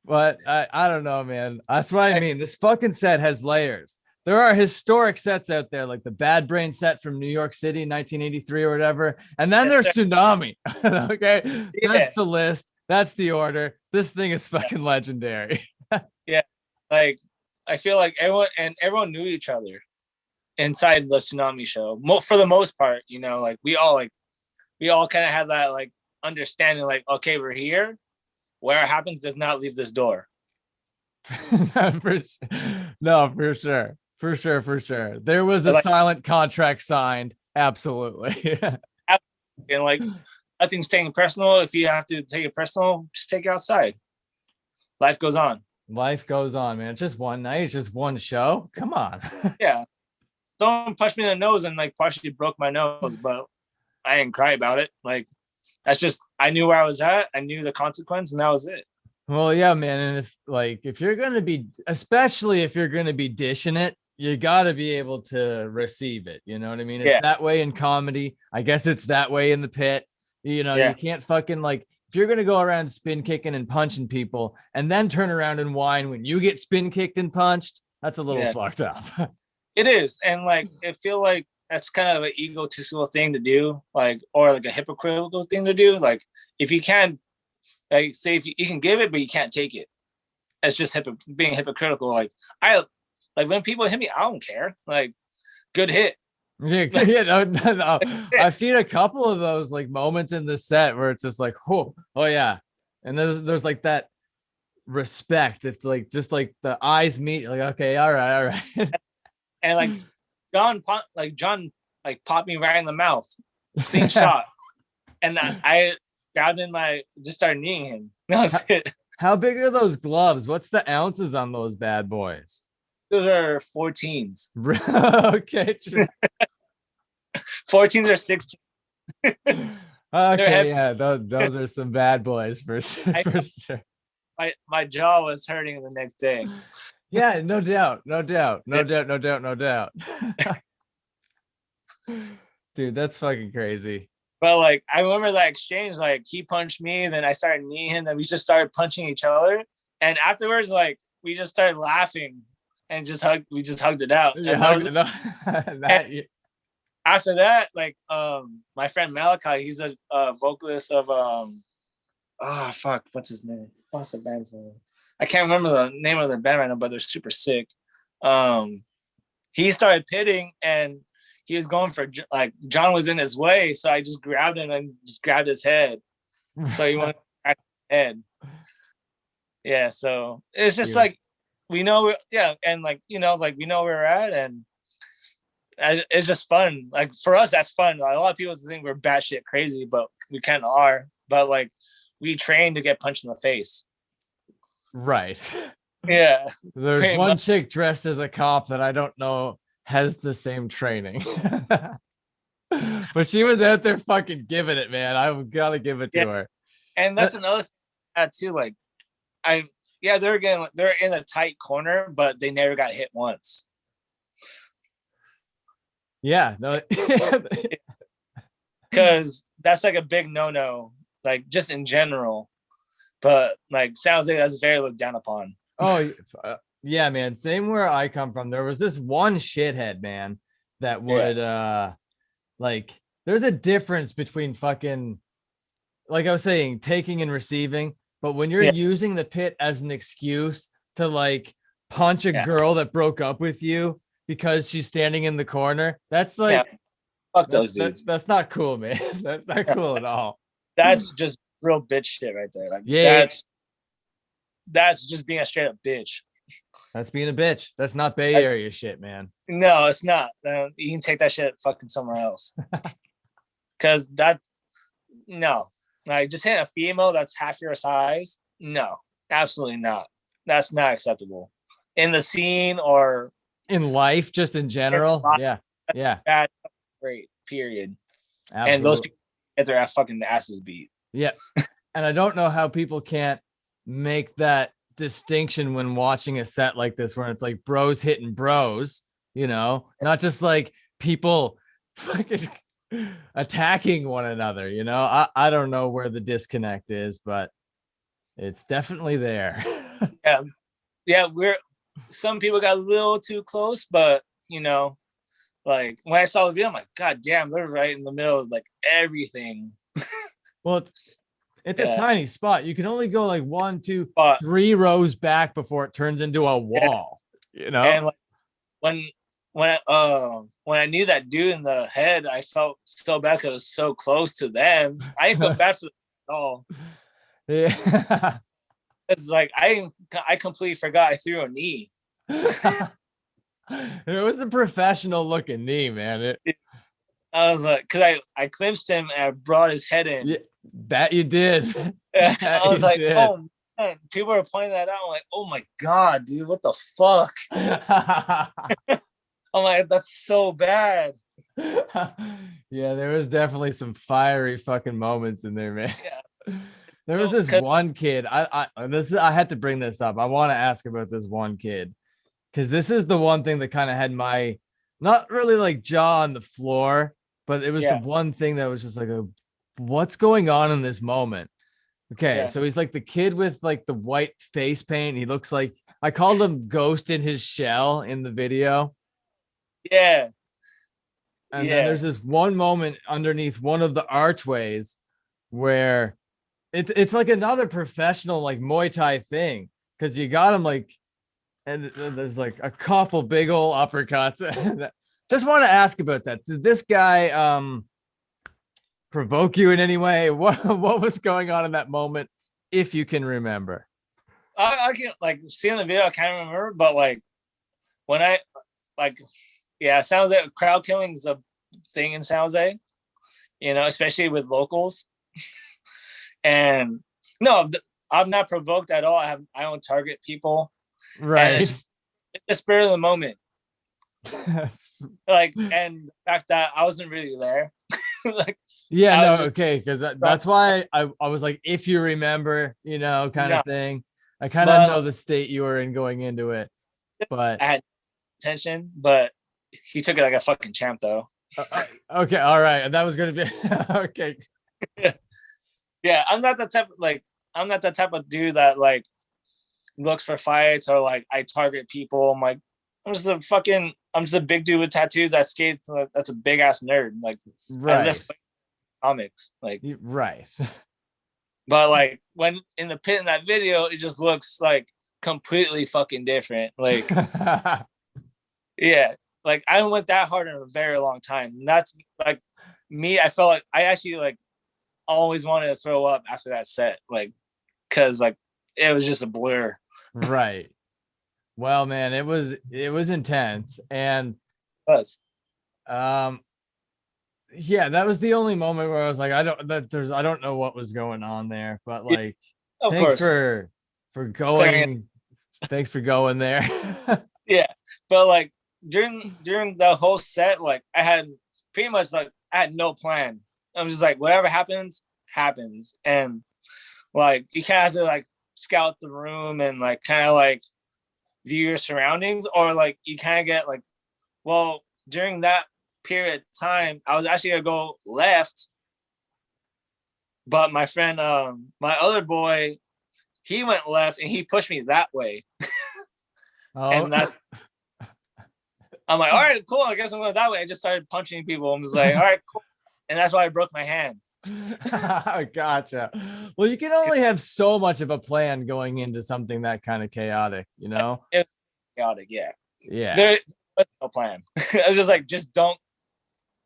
But I don't know, man. That's what I mean. This fucking set has layers. There are historic sets out there, like the Bad Brain set from New York City in 1983 or whatever. And then Yes, there's sir. Tsunami. Okay. Yeah, That's the list. That's the order. This thing is fucking legendary. yeah. Like, I feel like everyone knew each other inside the Tsunami show. For the most part, like we all kind of had that like understanding, like, okay, we're here. Where it happens does not leave this door. For, no, for sure. For sure. For sure. There was a Like, silent contract signed. Absolutely. and like nothing's taken personal. If you have to take it personal, just take it outside. Life goes on. Life goes on, man. It's just one night. It's just one show. Come on. Yeah. Someone punched me in the nose and like partially broke my nose, but I didn't cry about it. Like, that's just, I knew where I was at. I knew the consequence, and that was it. Well, yeah, man. And if you're gonna be, especially if you're gonna be dishing it, you gotta be able to receive it. You know what I mean? It's Yeah. that way in comedy. I guess it's that way in the pit. You know, Yeah. you can't fucking like if you're gonna go around spin kicking and punching people and then turn around and whine when you get spin kicked and punched, that's a little Yeah. fucked up. It is. And like, I feel like that's kind of an egotistical thing to do, like, or like a hypocritical thing to do. Like, if you can, like, say, if you can give it, but you can't take it. It's just being hypocritical. Like when people hit me, I don't care. Like, good hit. Yeah, yeah, no. I've seen a couple of those like moments in the set where it's just like, oh yeah, and there's like that respect. It's like just like the eyes meet, like okay, all right. And like John popped me right in the mouth, clean shot, and I grabbed in just started kneeing him. That was it. How big are those gloves? What's the ounces on those bad boys? Those are 14s. Okay, true. 14s or 16. Okay, yeah, those are some bad boys for sure. For sure. My jaw was hurting the next day. Yeah, no doubt. Dude, that's fucking crazy. But like, I remember that exchange. Like, he punched me, and then I started kneeing him. Then we just started punching each other. And afterwards, like, we just started laughing and we just hugged it out. Yeah, after that, like my friend Malachi, he's a vocalist of fuck, what's his name? What's the band's name? I can't remember the name of the band right now, but they're super sick. He started pitting and he was going for like John was in his way, so I just grabbed him and just grabbed his head. So he went to crack his head. Yeah, so it's just like we know, and like like we know where we're at, and it's just fun. Like for us, that's fun. Like, a lot of people think we're batshit crazy, but we kind of are. But like we train to get punched in the face. Right. Yeah. There's one chick dressed as a cop that I don't know has the same training. But she was out there fucking giving it, man. I've got to give it to her. And that's another thing too. Like they're in a tight corner, but they never got hit once. Yeah, no, because that's like a big no-no, like just in general. But like sounds like that's very looked down upon. Oh, yeah, man. Same where I come from. There was this one shithead, man, that would like there's a difference between fucking, like I was saying, taking and receiving. But when you're using the pit as an excuse to like punch a girl that broke up with you because she's standing in the corner, that's like fuck those dudes. That's not cool, man. That's not cool at all. That's just real bitch shit right there. Like that's just being a straight up bitch. That's being a bitch. That's not Bay Area shit, man. No, it's not. You can take that shit fucking somewhere else. Because like just hitting a female that's half your size. No, absolutely not. That's not acceptable in the scene or in life, just in general. Yeah. Bad, great. Period. Absolutely. And those people get their fucking asses beat. Yeah, and I don't know how people can't make that distinction when watching a set like this, where it's like bros hitting bros, not just like people fucking attacking one another. I don't know where the disconnect is, but it's definitely there. Some people got a little too close, but like when I saw the video, I'm like, God damn, they're right in the middle of like everything. Well, it's a tiny spot. You can only go like 1, 2, 3 rows back before it turns into a wall. And like when I knew that dude in the head, I felt so bad because it was so close to them. I didn't feel bad for them at all. Yeah. It's like I completely forgot I threw a knee. It was a professional looking knee, man. I was like, because I clinched him and I brought his head in. Yeah, that you did. I was like, oh man, people are pointing that out. I'm like, oh my God, dude, what the fuck? I'm like, that's so bad. Yeah, there was definitely some fiery fucking moments in there, man. Yeah. There was this one kid. I had to bring this up. I want to ask about this one kid, because this is the one thing that kind of had my not really like jaw on the floor, but it was the one thing that was just like what's going on in this moment? Okay, so he's like the kid with like the white face paint. He looks like, I called him Ghost in his shell in the video. Yeah. And then there's this one moment underneath one of the archways where it's like another professional like Muay Thai thing, because you got him like, and there's like a couple big old uppercuts. Just want to ask about that. Did this guy provoke you in any way? What was going on in that moment, if you can remember? I can like seeing the video, I can't remember, but like when I like, sounds like crowd killing is a thing in San Jose, especially with locals. And no, I'm not provoked at all. I don't target people. Right. It's the spirit of the moment. Like, and the fact that I wasn't really there. Like, okay, because that's why I was like, if you remember, kind of thing. I kind of know the state you were in going into it, but I had attention, but he took it like a fucking champ, though. Okay, all right, and that was gonna be okay. Yeah, I'm not the type of dude that like looks for fights or like I target people. I'm just a fucking I'm just a big dude with tattoos that skates. That's a big ass nerd. Like I Right. lift comics. Like, Right. but like when in the pit in that video, it just looks like completely fucking different. Like, yeah, like I haven't went that hard in a very long time. And that's like me. I felt like I actually like always wanted to throw up after that set, like, cause like it was just a blur. Right. Well, man, it was intense. And It was. um yeah, that was the only moment where I was like, I don't know what was going on there, but Yeah, like of thanks course, for clearing it. going thanks for going there. Yeah, but like during the whole set, like I had pretty much like I had no plan. I was just like whatever happens, happens, and like you kind of have to like scout the room and like kind of like view your surroundings, or like you kind of get like, well, during that period of time, I was actually gonna go left, but my friend, my other boy, he went left and he pushed me that way, Oh. and that's I'm like, all right, cool. I guess I'm going that way. I just started punching people. I was like, all right, cool. And that's why I broke my hand. Gotcha. Well, you can only have so much of a plan going into something that kind of chaotic, you know? It was chaotic, yeah. Yeah. There was no plan. I was just like, just don't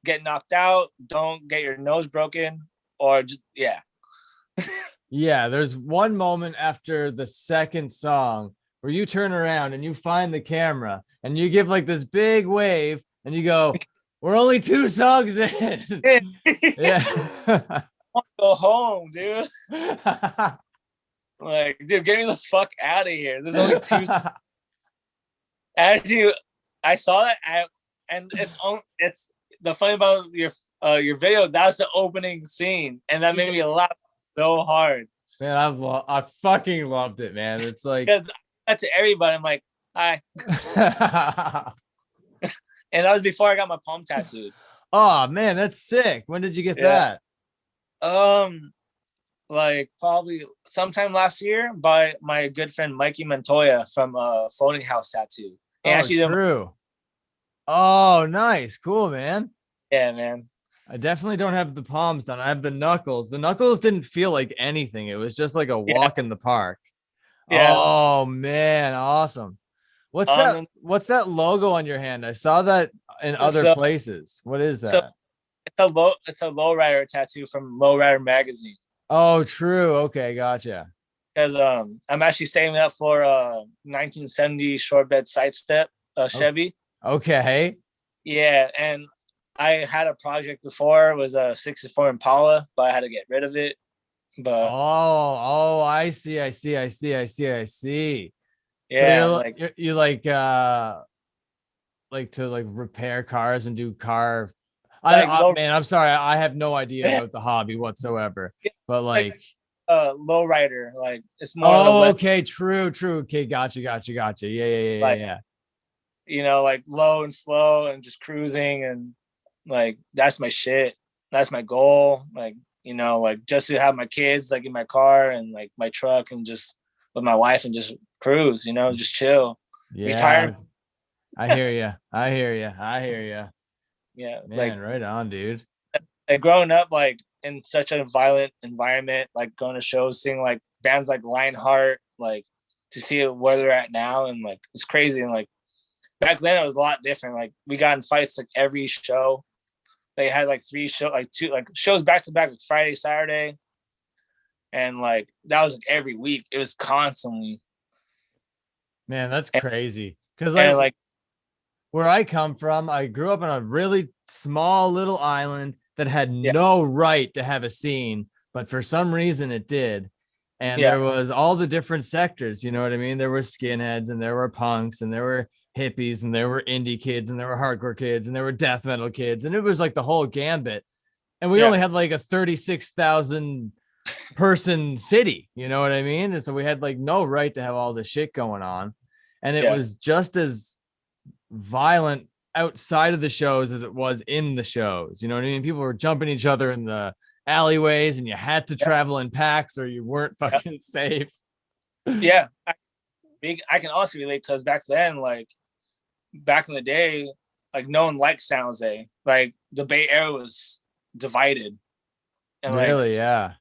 get knocked out, don't get your nose broken, or just yeah. Yeah, there's one moment after the second song where you turn around and you find the camera and you give like this big wave and you go, "We're only two songs in." Yeah. Go home, dude. Like, dude, get me the fuck out of here. There's only two. Actually, I saw that, and it's the funny about your video. That's the opening scene, and that made me laugh so hard. Man, I fucking loved it, man. It's like Because to everybody, I'm like, hi, and that was before I got my palm tattooed. Oh man, that's sick. When did you get Yeah. that? Like probably sometime last year by my good friend Mikey Montoya from Floating House Tattoo. And Oh, actually, true. Oh, nice. Cool, man. yeah, man. I definitely don't have the palms done. I have the knuckles. The knuckles didn't feel like anything. It was just like a Yeah, walk in the park. yeah. Oh man, awesome. What's On that? them. What's that logo on your hand? I saw that in other So, places. What is so that? it's a lowrider tattoo from Lowrider magazine. Oh, true. Okay, gotcha. Because I'm actually saving up for 1970 short bed sidestep Oh, Chevy. okay. Yeah, and I had a project before. It was a '64 Impala, but I had to get rid of it. But Oh, I see. I see. I see. I see. I see. So yeah, like you like to like repair cars and do car. I low man, I'm sorry. I have no idea about the hobby whatsoever. But like like, low rider. Like it's more of the oh, left, okay, true. Okay, gotcha. Yeah. like like low and slow and just cruising, and like that's my shit. That's my goal. Like like just to have my kids like in my car and like my truck and just with my wife and just cruise. Just chill. Yeah, Retire. I hear you. I hear you. Yeah, Man, right on, dude. like growing up like in such a violent environment, like going to shows, seeing like bands like Lionheart, like to see where they're at now, and like it's crazy. And like back then, it was a lot different. Like we got in fights like every show. They had like three two like shows back to back, like Friday, Saturday, and like that was like every week. It was constantly. Man, that's and, crazy. Because like and like where I come from, I grew up on a really small little island that had yeah, no right to have a scene, but for some reason it did. And yeah, there was all the different sectors, you know what I mean? There were skinheads and there were punks and there were hippies and there were indie kids and there were hardcore kids and there were death metal kids. And it was like the whole gambit. And we yeah, only had like a 36,000 person city, you know what I mean? And so we had like no right to have all this shit going on. And it yeah, was just as violent outside of the shows as it was in the shows. You know what I mean? People were jumping each other in the alleyways and you had to yeah, travel in packs or you weren't yeah. fucking safe. Yeah. I can also relate because back then, like back in the day, like no one liked San Jose. Like the Bay Area was divided, and Really? Yeah.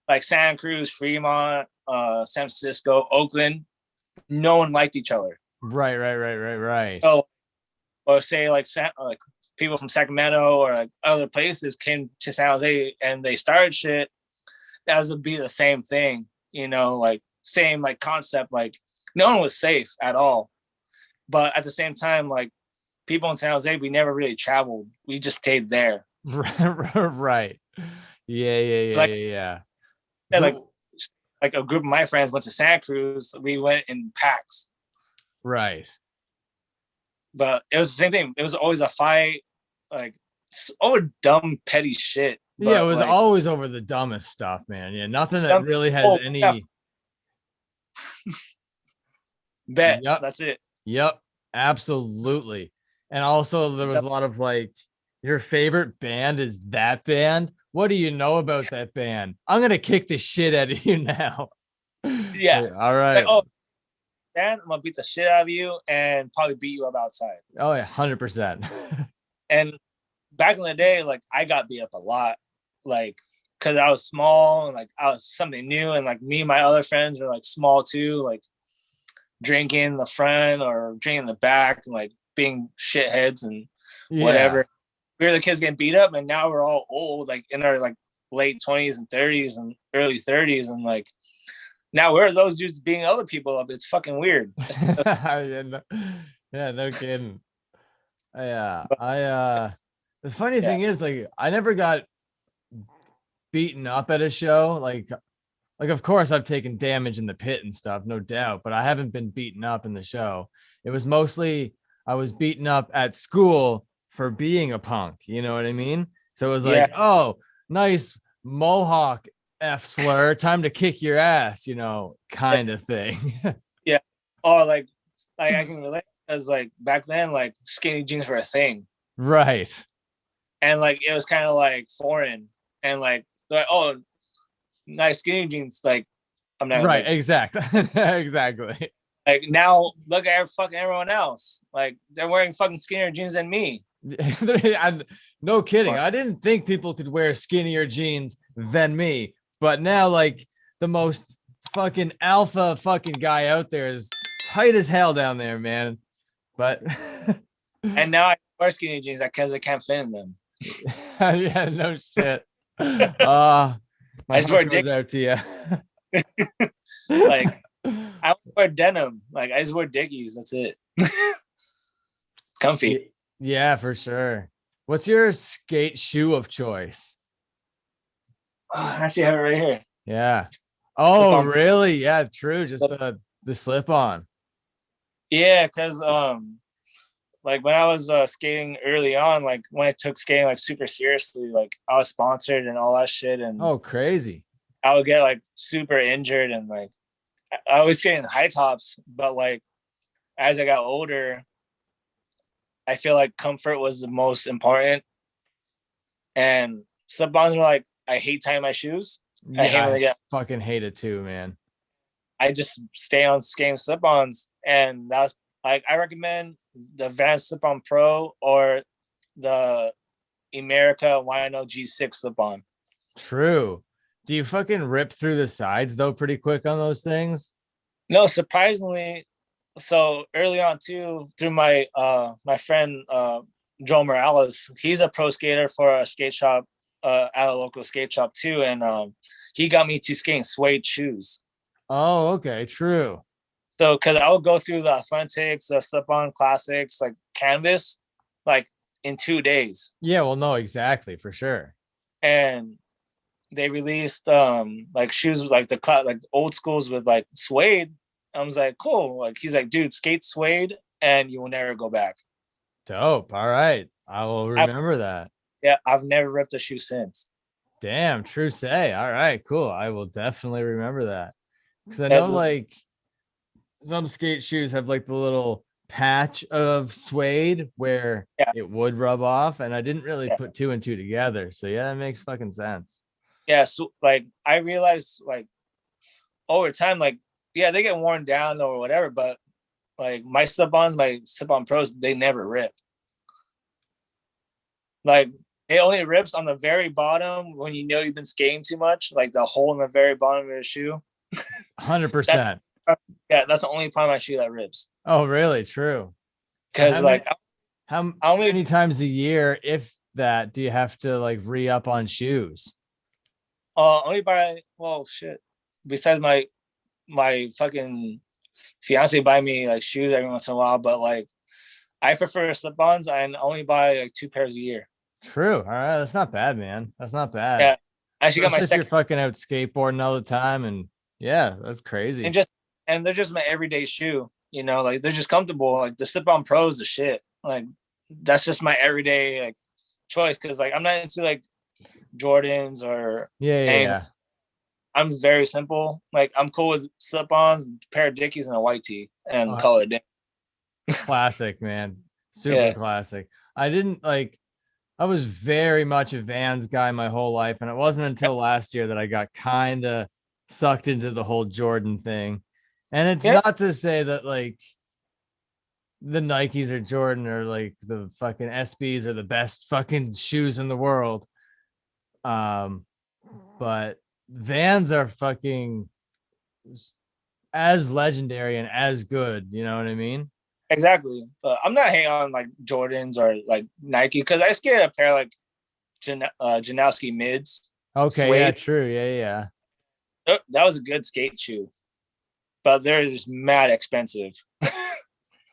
like Santa Cruz, Fremont, San Francisco, Oakland, no one liked each other. Right. So, or say like people from Sacramento or like other places came to San Jose and they started shit. That would be the same thing, you know, like same like concept. Like no one was safe at all. But at the same time, like people in San Jose, we never really traveled. We just stayed there. Right. Like Yeah. like So like a group of my friends went to Santa Cruz. We went in packs. right. But it was the same thing. It was always a fight, like over dumb petty shit. Yeah, it But was like always over the dumbest stuff, man. Yeah, nothing that dumb, really has oh yeah, any. bet Yep. that's it. Yep. Absolutely. And also there was a lot of like, your favorite band is that band. What do you know about that band? I'm gonna kick the shit out of you now. Yeah, All like right. oh man, I'm gonna beat the shit out of you and probably beat you up outside. Oh yeah, 100%. And back in the day, like I got beat up a lot, like because I was small and like I was something new, and like me and my other friends were like small too, like drinking in the front or drinking in the back and like being shitheads and Yeah. whatever. We were the kids getting beat up, and now we're all old, like in our like late 20s and 30s and early 30s, and like now we're those dudes beating other people up. It's fucking weird. Yeah, no kidding. Yeah. The funny Yeah, thing is, like, I never got beaten up at a show. Like of course I've taken damage in the pit and stuff, no doubt, but I haven't been beaten up in the show. It was mostly I was beaten up at school for being a punk, you know what I mean? So it was yeah, like, oh, nice Mohawk F slur, time to kick your ass, kind of thing. yeah. Or like I can relate because like back then, like skinny jeans were a thing, Right. and like it was kind of like foreign, and like oh, nice skinny jeans. Like I'm not Right, exactly. Exactly. like now look at fucking everyone else. Like they're wearing fucking skinnier jeans than me. And no kidding. I didn't think people could wear skinnier jeans than me, but now like the most fucking alpha fucking guy out there is tight as hell down there, man. But And now I wear skinny jeans because I can't fit in them. yeah, no shit. Uh I my just wear heart dick. goes out to you. Like I don't wear denim. Like I just wear dickies. That's it. It's comfy. Yeah, for sure. What's your skate shoe of choice? Oh, I actually have it right here. Yeah. Slip Oh, on. really? Yeah, true. Just the slip on. Yeah, because like when I was skating early on, like when I took skating like super seriously, like I was sponsored and all that shit, and Oh, crazy. I would get like super injured, and like I was skating high tops, but like as I got older, I feel like comfort was the most important. And slip-ons were like I hate tying my shoes. I Yeah, hate when they I get. fucking hate it too, man. I just stay on skating slip-ons, and that's like I recommend the Vans Slip-On Pro or the America Wino G6 slip-on. True. Do you fucking rip through the sides though pretty quick on those things? No, surprisingly, so early on too, through my friend Joe Morales, he's a pro skater for a skate shop at a local skate shop too, and he got me to skating suede shoes. Oh, okay, true. So, because I would go through the Authentics, the slip-on classics, like canvas, like in 2 days, Yeah, well, no, exactly, for sure. and they released like shoes like like old schools with like suede. I was like, cool. Like he's like, dude, skate suede, and you will never go back. Dope. All right. I will I, remember that. yeah, I've never ripped a shoe since. Damn, true say. All right, cool. I will definitely remember that. Because I know like some skate shoes have like the little patch of suede where Yeah, it would rub off, and I didn't really yeah, put two and two together. So yeah, that makes fucking sense. yeah. So like I realized like over time, like yeah, they get worn down or whatever, but like my slip-on pros, they never rip. Like it only rips on the very bottom when you know you've been skating too much, like the hole in the very bottom of your shoe. That 100%. yeah, that's the only part of my shoe that rips. Oh, really? True. So Because like how I only many times a year, if that, do you have to like re-up on shoes? only buy well shit. Besides my fucking fiance buy me like shoes every once in a while, but like I prefer slip-ons and only buy like 2 pairs a year. True. All right. That's not bad, man. That's not bad. Yeah, I actually got my Especially if you're second fucking out skateboarding all the time. And yeah, that's crazy. and just and they're just my everyday shoe. You know, like they're just comfortable. Like the slip-on pros the shit. Like that's just my everyday like choice because like I'm not into like Jordans or Yeah, yeah, anything. yeah. I'm very simple. Like I'm cool with slip-ons, pair of Dickies, and a white tee, and Uh, call it a day. classic, man. Super Yeah, classic. I didn't like, I was very much a Vans guy my whole life. And it wasn't until last year that I got kind of sucked into the whole Jordan thing. And it's yeah, not to say that like the Nikes or Jordan or like the fucking SBs are the best fucking shoes in the world. Um, but Vans are fucking as legendary and as good. You know what I mean? exactly. But I'm not hating on like Jordans or like Nike because I skated a pair like Janowski mids Okay, yeah, suede. true. Yeah, yeah. That was a good skate shoe, but they're just mad expensive.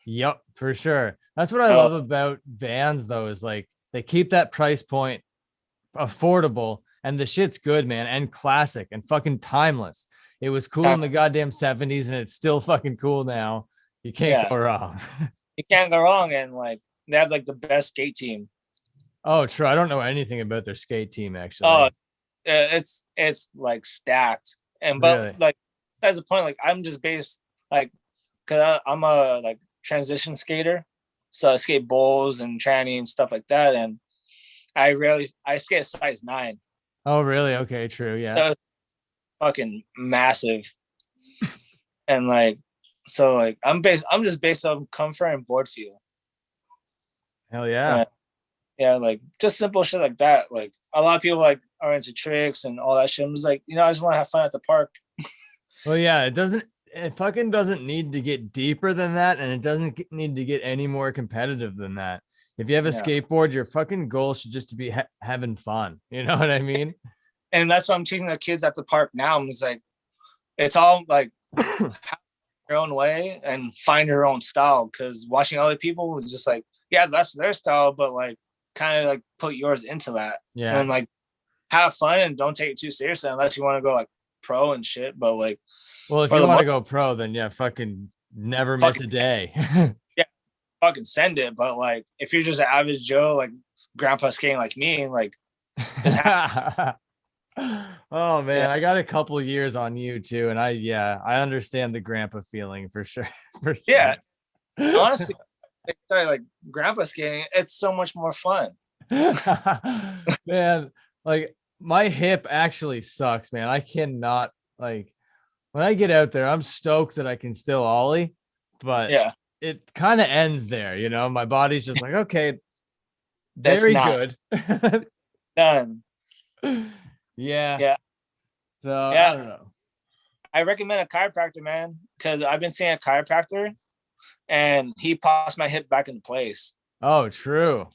Yep, for sure. That's what I Oh, love about Vans though, is like they keep that price point affordable and the shit's good, man, and classic and fucking timeless. It was cool time. in the goddamn 70s and it's still fucking cool now. You can't Yeah, go wrong. you can't go wrong, and like they have like the best skate team. Oh, true. I don't know anything about their skate team Oh, actually. it's like stacked, and but Really? like that's the point. Like I'm just based like because I'm a like transition skater, so I skate bowls and tranny and stuff like that, and I skate a size 9, Oh, really? Okay, true. Yeah. so it's fucking massive, and like so like I'm just based on comfort and board feel, Hell yeah. and yeah, like just simple shit like that. Like a lot of people like are into tricks and all that shit. I'm just like I just want to have fun at the park. Well, yeah, it fucking doesn't need to get deeper than that, and it doesn't need to get any more competitive than that. If you have a Yeah, skateboard, your fucking goal should just to be having fun. You know what I mean? and that's why I'm teaching the kids at the park now. I'm just like it's all like have your own way and find your own style. Because watching other people was just like, yeah, that's their style, but like kind of like put yours into that Yeah. and like have fun and don't take it too seriously unless you want to go like pro and shit. But like Well, if for you the want to most, go pro, then yeah, fucking never miss fucking a day. yeah, fucking send it. But like if you're just an average Joe, like grandpa skating like me, like just have, Oh yeah, man, I got a couple years on you too, and I understand the grandpa feeling for sure. For yeah. sure. Honestly, sorry, like grandpa skating, it's so much more fun. Man, like my hip actually sucks, man. I cannot like when I get out there, I'm stoked that I can still ollie, but Yeah, it kind of ends there, you know. My body's just like, okay, that's very not good. done. Yeah. Yeah, So I yeah. don't know. I recommend a chiropractor, man, because I've been seeing a chiropractor and he pops my hip back into place. Oh, true.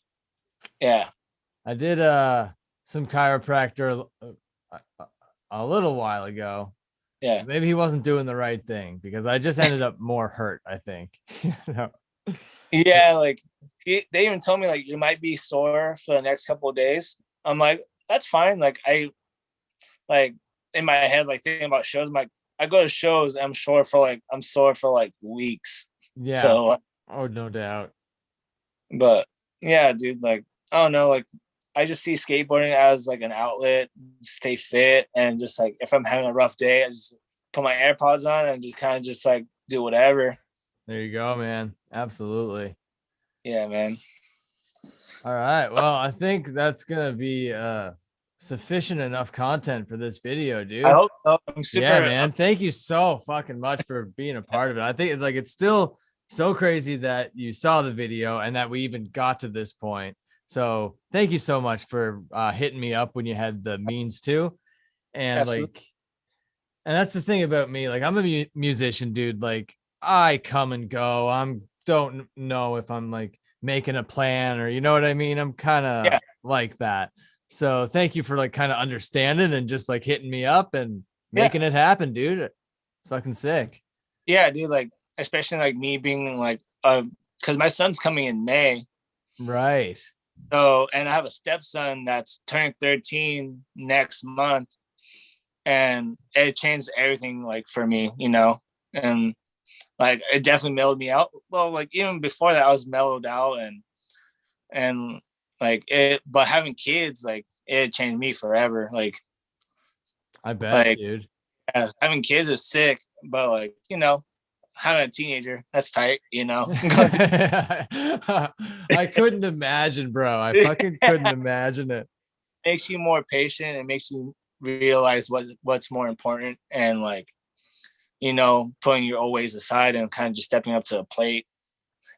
Yeah, I did some chiropractor a little while ago. yeah, Maybe he wasn't doing the right thing because I just ended up more hurt, I think. You know? yeah. Like they even told me like you might be sore for the next couple of days. I'm like, that's fine. Like I like in my head, like thinking about shows. I'm like, I go to shows. I'm sore for like weeks. Yeah. So, Oh, no doubt. but yeah, dude. Like I don't know. Like I just see skateboarding as like an outlet, stay fit, and just like if I'm having a rough day, I just put my AirPods on and just kind of just like do whatever. There you go, man. Absolutely. Yeah, man. All right. Well, I think that's gonna be sufficient enough content for this video, I dude. hope so. I'm Yeah, super. man. Thank you so fucking much for being a part of it. I think it's still so crazy that you saw the video and that we even got to this point. So thank you so much for hitting me up when you had the means to. And Absolutely. like, and that's the thing about me. Like, I'm a musician, dude. Like, I come and go. Don't know if I'm like making a plan, or you know what I mean. I'm kind of Yeah. like that. So thank you for like kind of understanding and just like hitting me up and Yeah. making it happen, dude. It's fucking sick. Yeah, dude. Like, especially like me being like, because my son's coming in May. Right. So, and I have a stepson that's turning 13 next month, and it changed everything, like for me, and like it definitely mellowed me out. Well, like even before that, I was mellowed out, and like it, but having kids, like it changed me forever. I bet, Like dude. yeah, having kids is sick, but like having a teenager, that's tight. I couldn't imagine, bro. I fucking couldn't imagine it. Makes you more patient. It makes you realize what's more important, and like putting your old ways aside and kind of just stepping up to a plate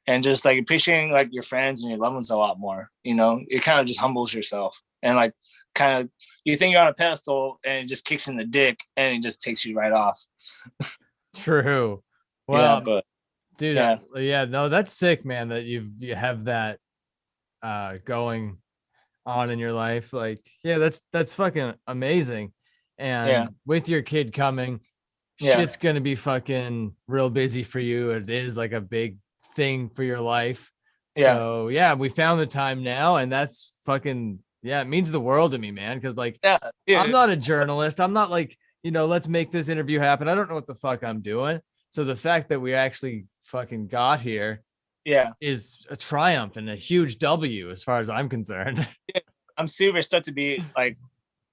and just like appreciating like your friends and your loved ones a lot more. It kind of just humbles yourself, and like kind of you think you're on a pedestal and it just kicks in the dick and it just takes you right off. True. Yeah, Well, but dude, yeah, yeah, no, that's sick, man, that you have that going on in your life. Like, yeah, that's fucking amazing. yeah, And with your kid coming, yeah, shit's gonna be fucking real busy for you. It is like a big thing for your life. yeah, So yeah, we found the time now, and that's fucking, yeah, it means the world to me, man. Cause like, yeah, I'm dude. not a journalist. I'm not like, let's make this interview happen. I don't know what the fuck I'm doing. So the fact that we actually fucking got here Yeah, is a triumph and a huge W as far as I'm concerned. yeah. I'm super stoked to be like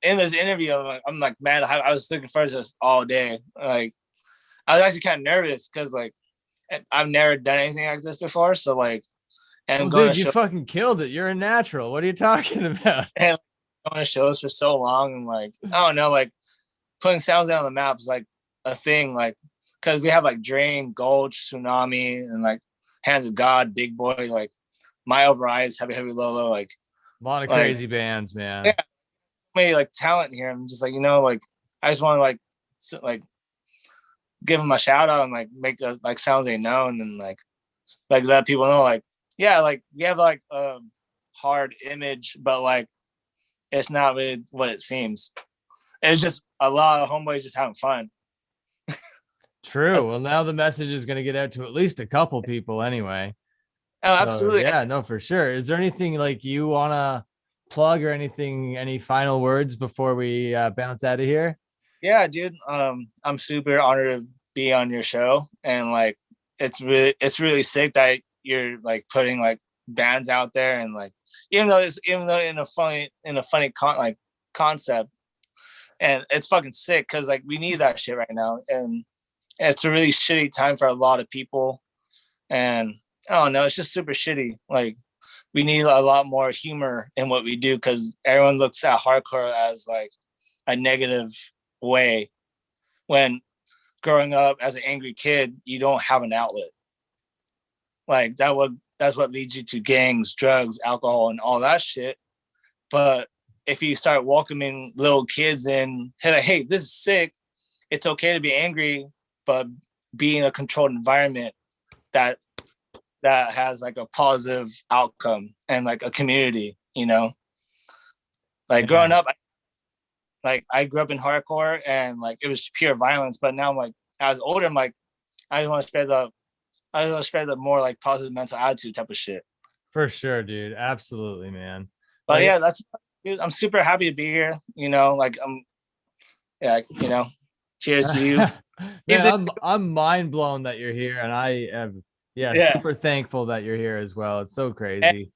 in this interview. I'm like, man, I was looking forward to this all day. Like, I was actually kind of nervous because like I've never done anything like this before. So like, Well, and going to dude, you show fucking killed it. You're a natural. What are you talking about? and going to shows for so long, and like I don't know, like putting sounds down on the map is like a thing, like because we have like Drain, Gulch, Tsunami, and like Hands of God, Big Boy, like My Over Eyes, Heavy Heavy Low Low, A lot of like crazy bands, yeah, man. many like talent here. I'm just like like I just want to like give them a shout out and like make like sounds they known, and like let people know like yeah, like we have like a hard image, but like it's not really what it seems. It's just a lot of homeboys just having fun. True. Well, now the message is going to get out to at least a couple people anyway. Oh, So, absolutely. yeah, no, for sure. Is there anything like you want to plug or anything, any final words before we bounce out of here? Yeah, dude. I'm super honored to be on your show, and like it's really sick that you're like putting like bands out there, and like even though in a funny concept, and it's fucking sick because like we need that shit right now, and it's a really shitty time for a lot of people, and I don't know, it's just super shitty. Like we need a lot more humor in what we do because everyone looks at hardcore as like a negative way when growing up as an angry kid, you don't have an outlet. Like that's what leads you to gangs, drugs, alcohol, and all that shit. But if you start welcoming little kids in, hey, like, hey, this is sick. It's okay to be angry, but be in a controlled environment that has like a positive outcome and like a community. Like growing Yeah. up, like I grew up in hardcore and like it was pure violence. But now I'm like, as older, I'm like, I just want to spread the more like positive mental attitude type of shit. For sure, dude. Absolutely, man. But Like, yeah, dude, I'm super happy to be here. Like yeah, cheers to you. man, Keep this, I'm mind blown that you're here, and I am, yeah, yeah. super thankful that you're here as well. It's so And crazy.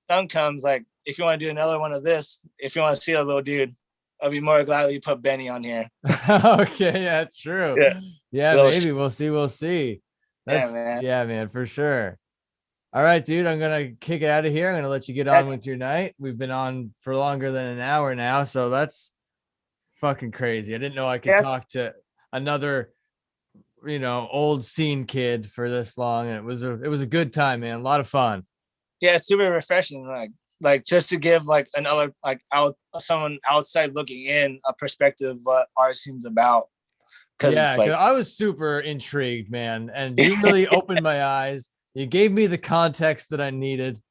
sun comes, like if you want to do another one of this, if you want to see a little dude, I'll be more glad that you put Benny on here. Okay, yeah, true. Yeah, Yeah, little maybe we'll see. We'll see. yeah, That's, man. yeah, man, for sure. All right, dude. I'm gonna kick it out of here. I'm gonna let you get Yeah, on with your night. We've been on for longer than an hour now, so that's fucking crazy. I didn't know I could yeah, talk to another, old scene kid for this long. And it was a good time, man. A lot of fun. yeah. It's super refreshing. Like like just to give like another like someone outside looking in a perspective of what art scene's about. Yeah, Because because like I was super intrigued, man, and you really opened my eyes. You gave me the context that I needed,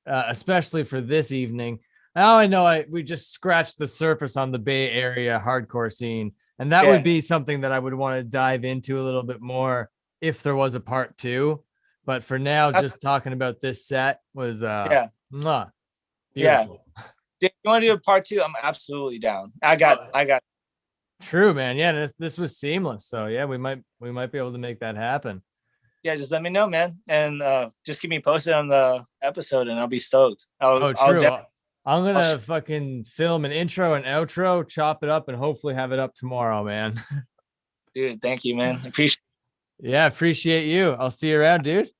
especially for this evening. Now I know we just scratched the surface on the Bay Area hardcore scene, and that would yeah, be something that I would want to dive into a little bit more if there was a part two. But for now, just talking about this set was yeah, mwah, yeah. beautiful. If you want to do a part two, I'm absolutely down. I got. True, man. Yeah, this was seamless. So yeah, we might be able to make that happen. Yeah, just let me know, man, and just keep me posted on the episode, and I'll be stoked. Oh, I'll true. definitely. I'm gonna fucking film an intro and outro, chop it up, and hopefully have it up tomorrow, man. Dude, thank you, man. Appreciate. Yeah, appreciate you. I'll see you around, dude.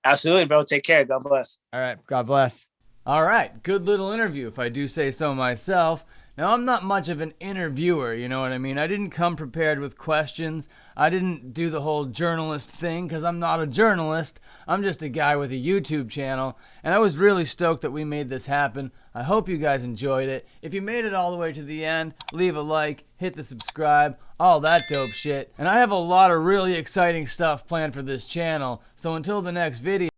Absolutely, bro. Take care. God bless. All right, God bless. All right, good little interview, if I do say so myself. Now, I'm not much of an interviewer, you know what I mean? I didn't come prepared with questions. I didn't do the whole journalist thing because I'm not a journalist. I'm just a guy with a YouTube channel, and I was really stoked that we made this happen. I hope you guys enjoyed it. If you made it all the way to the end, leave a like, hit the subscribe, all that dope shit. And I have a lot of really exciting stuff planned for this channel, so until the next video,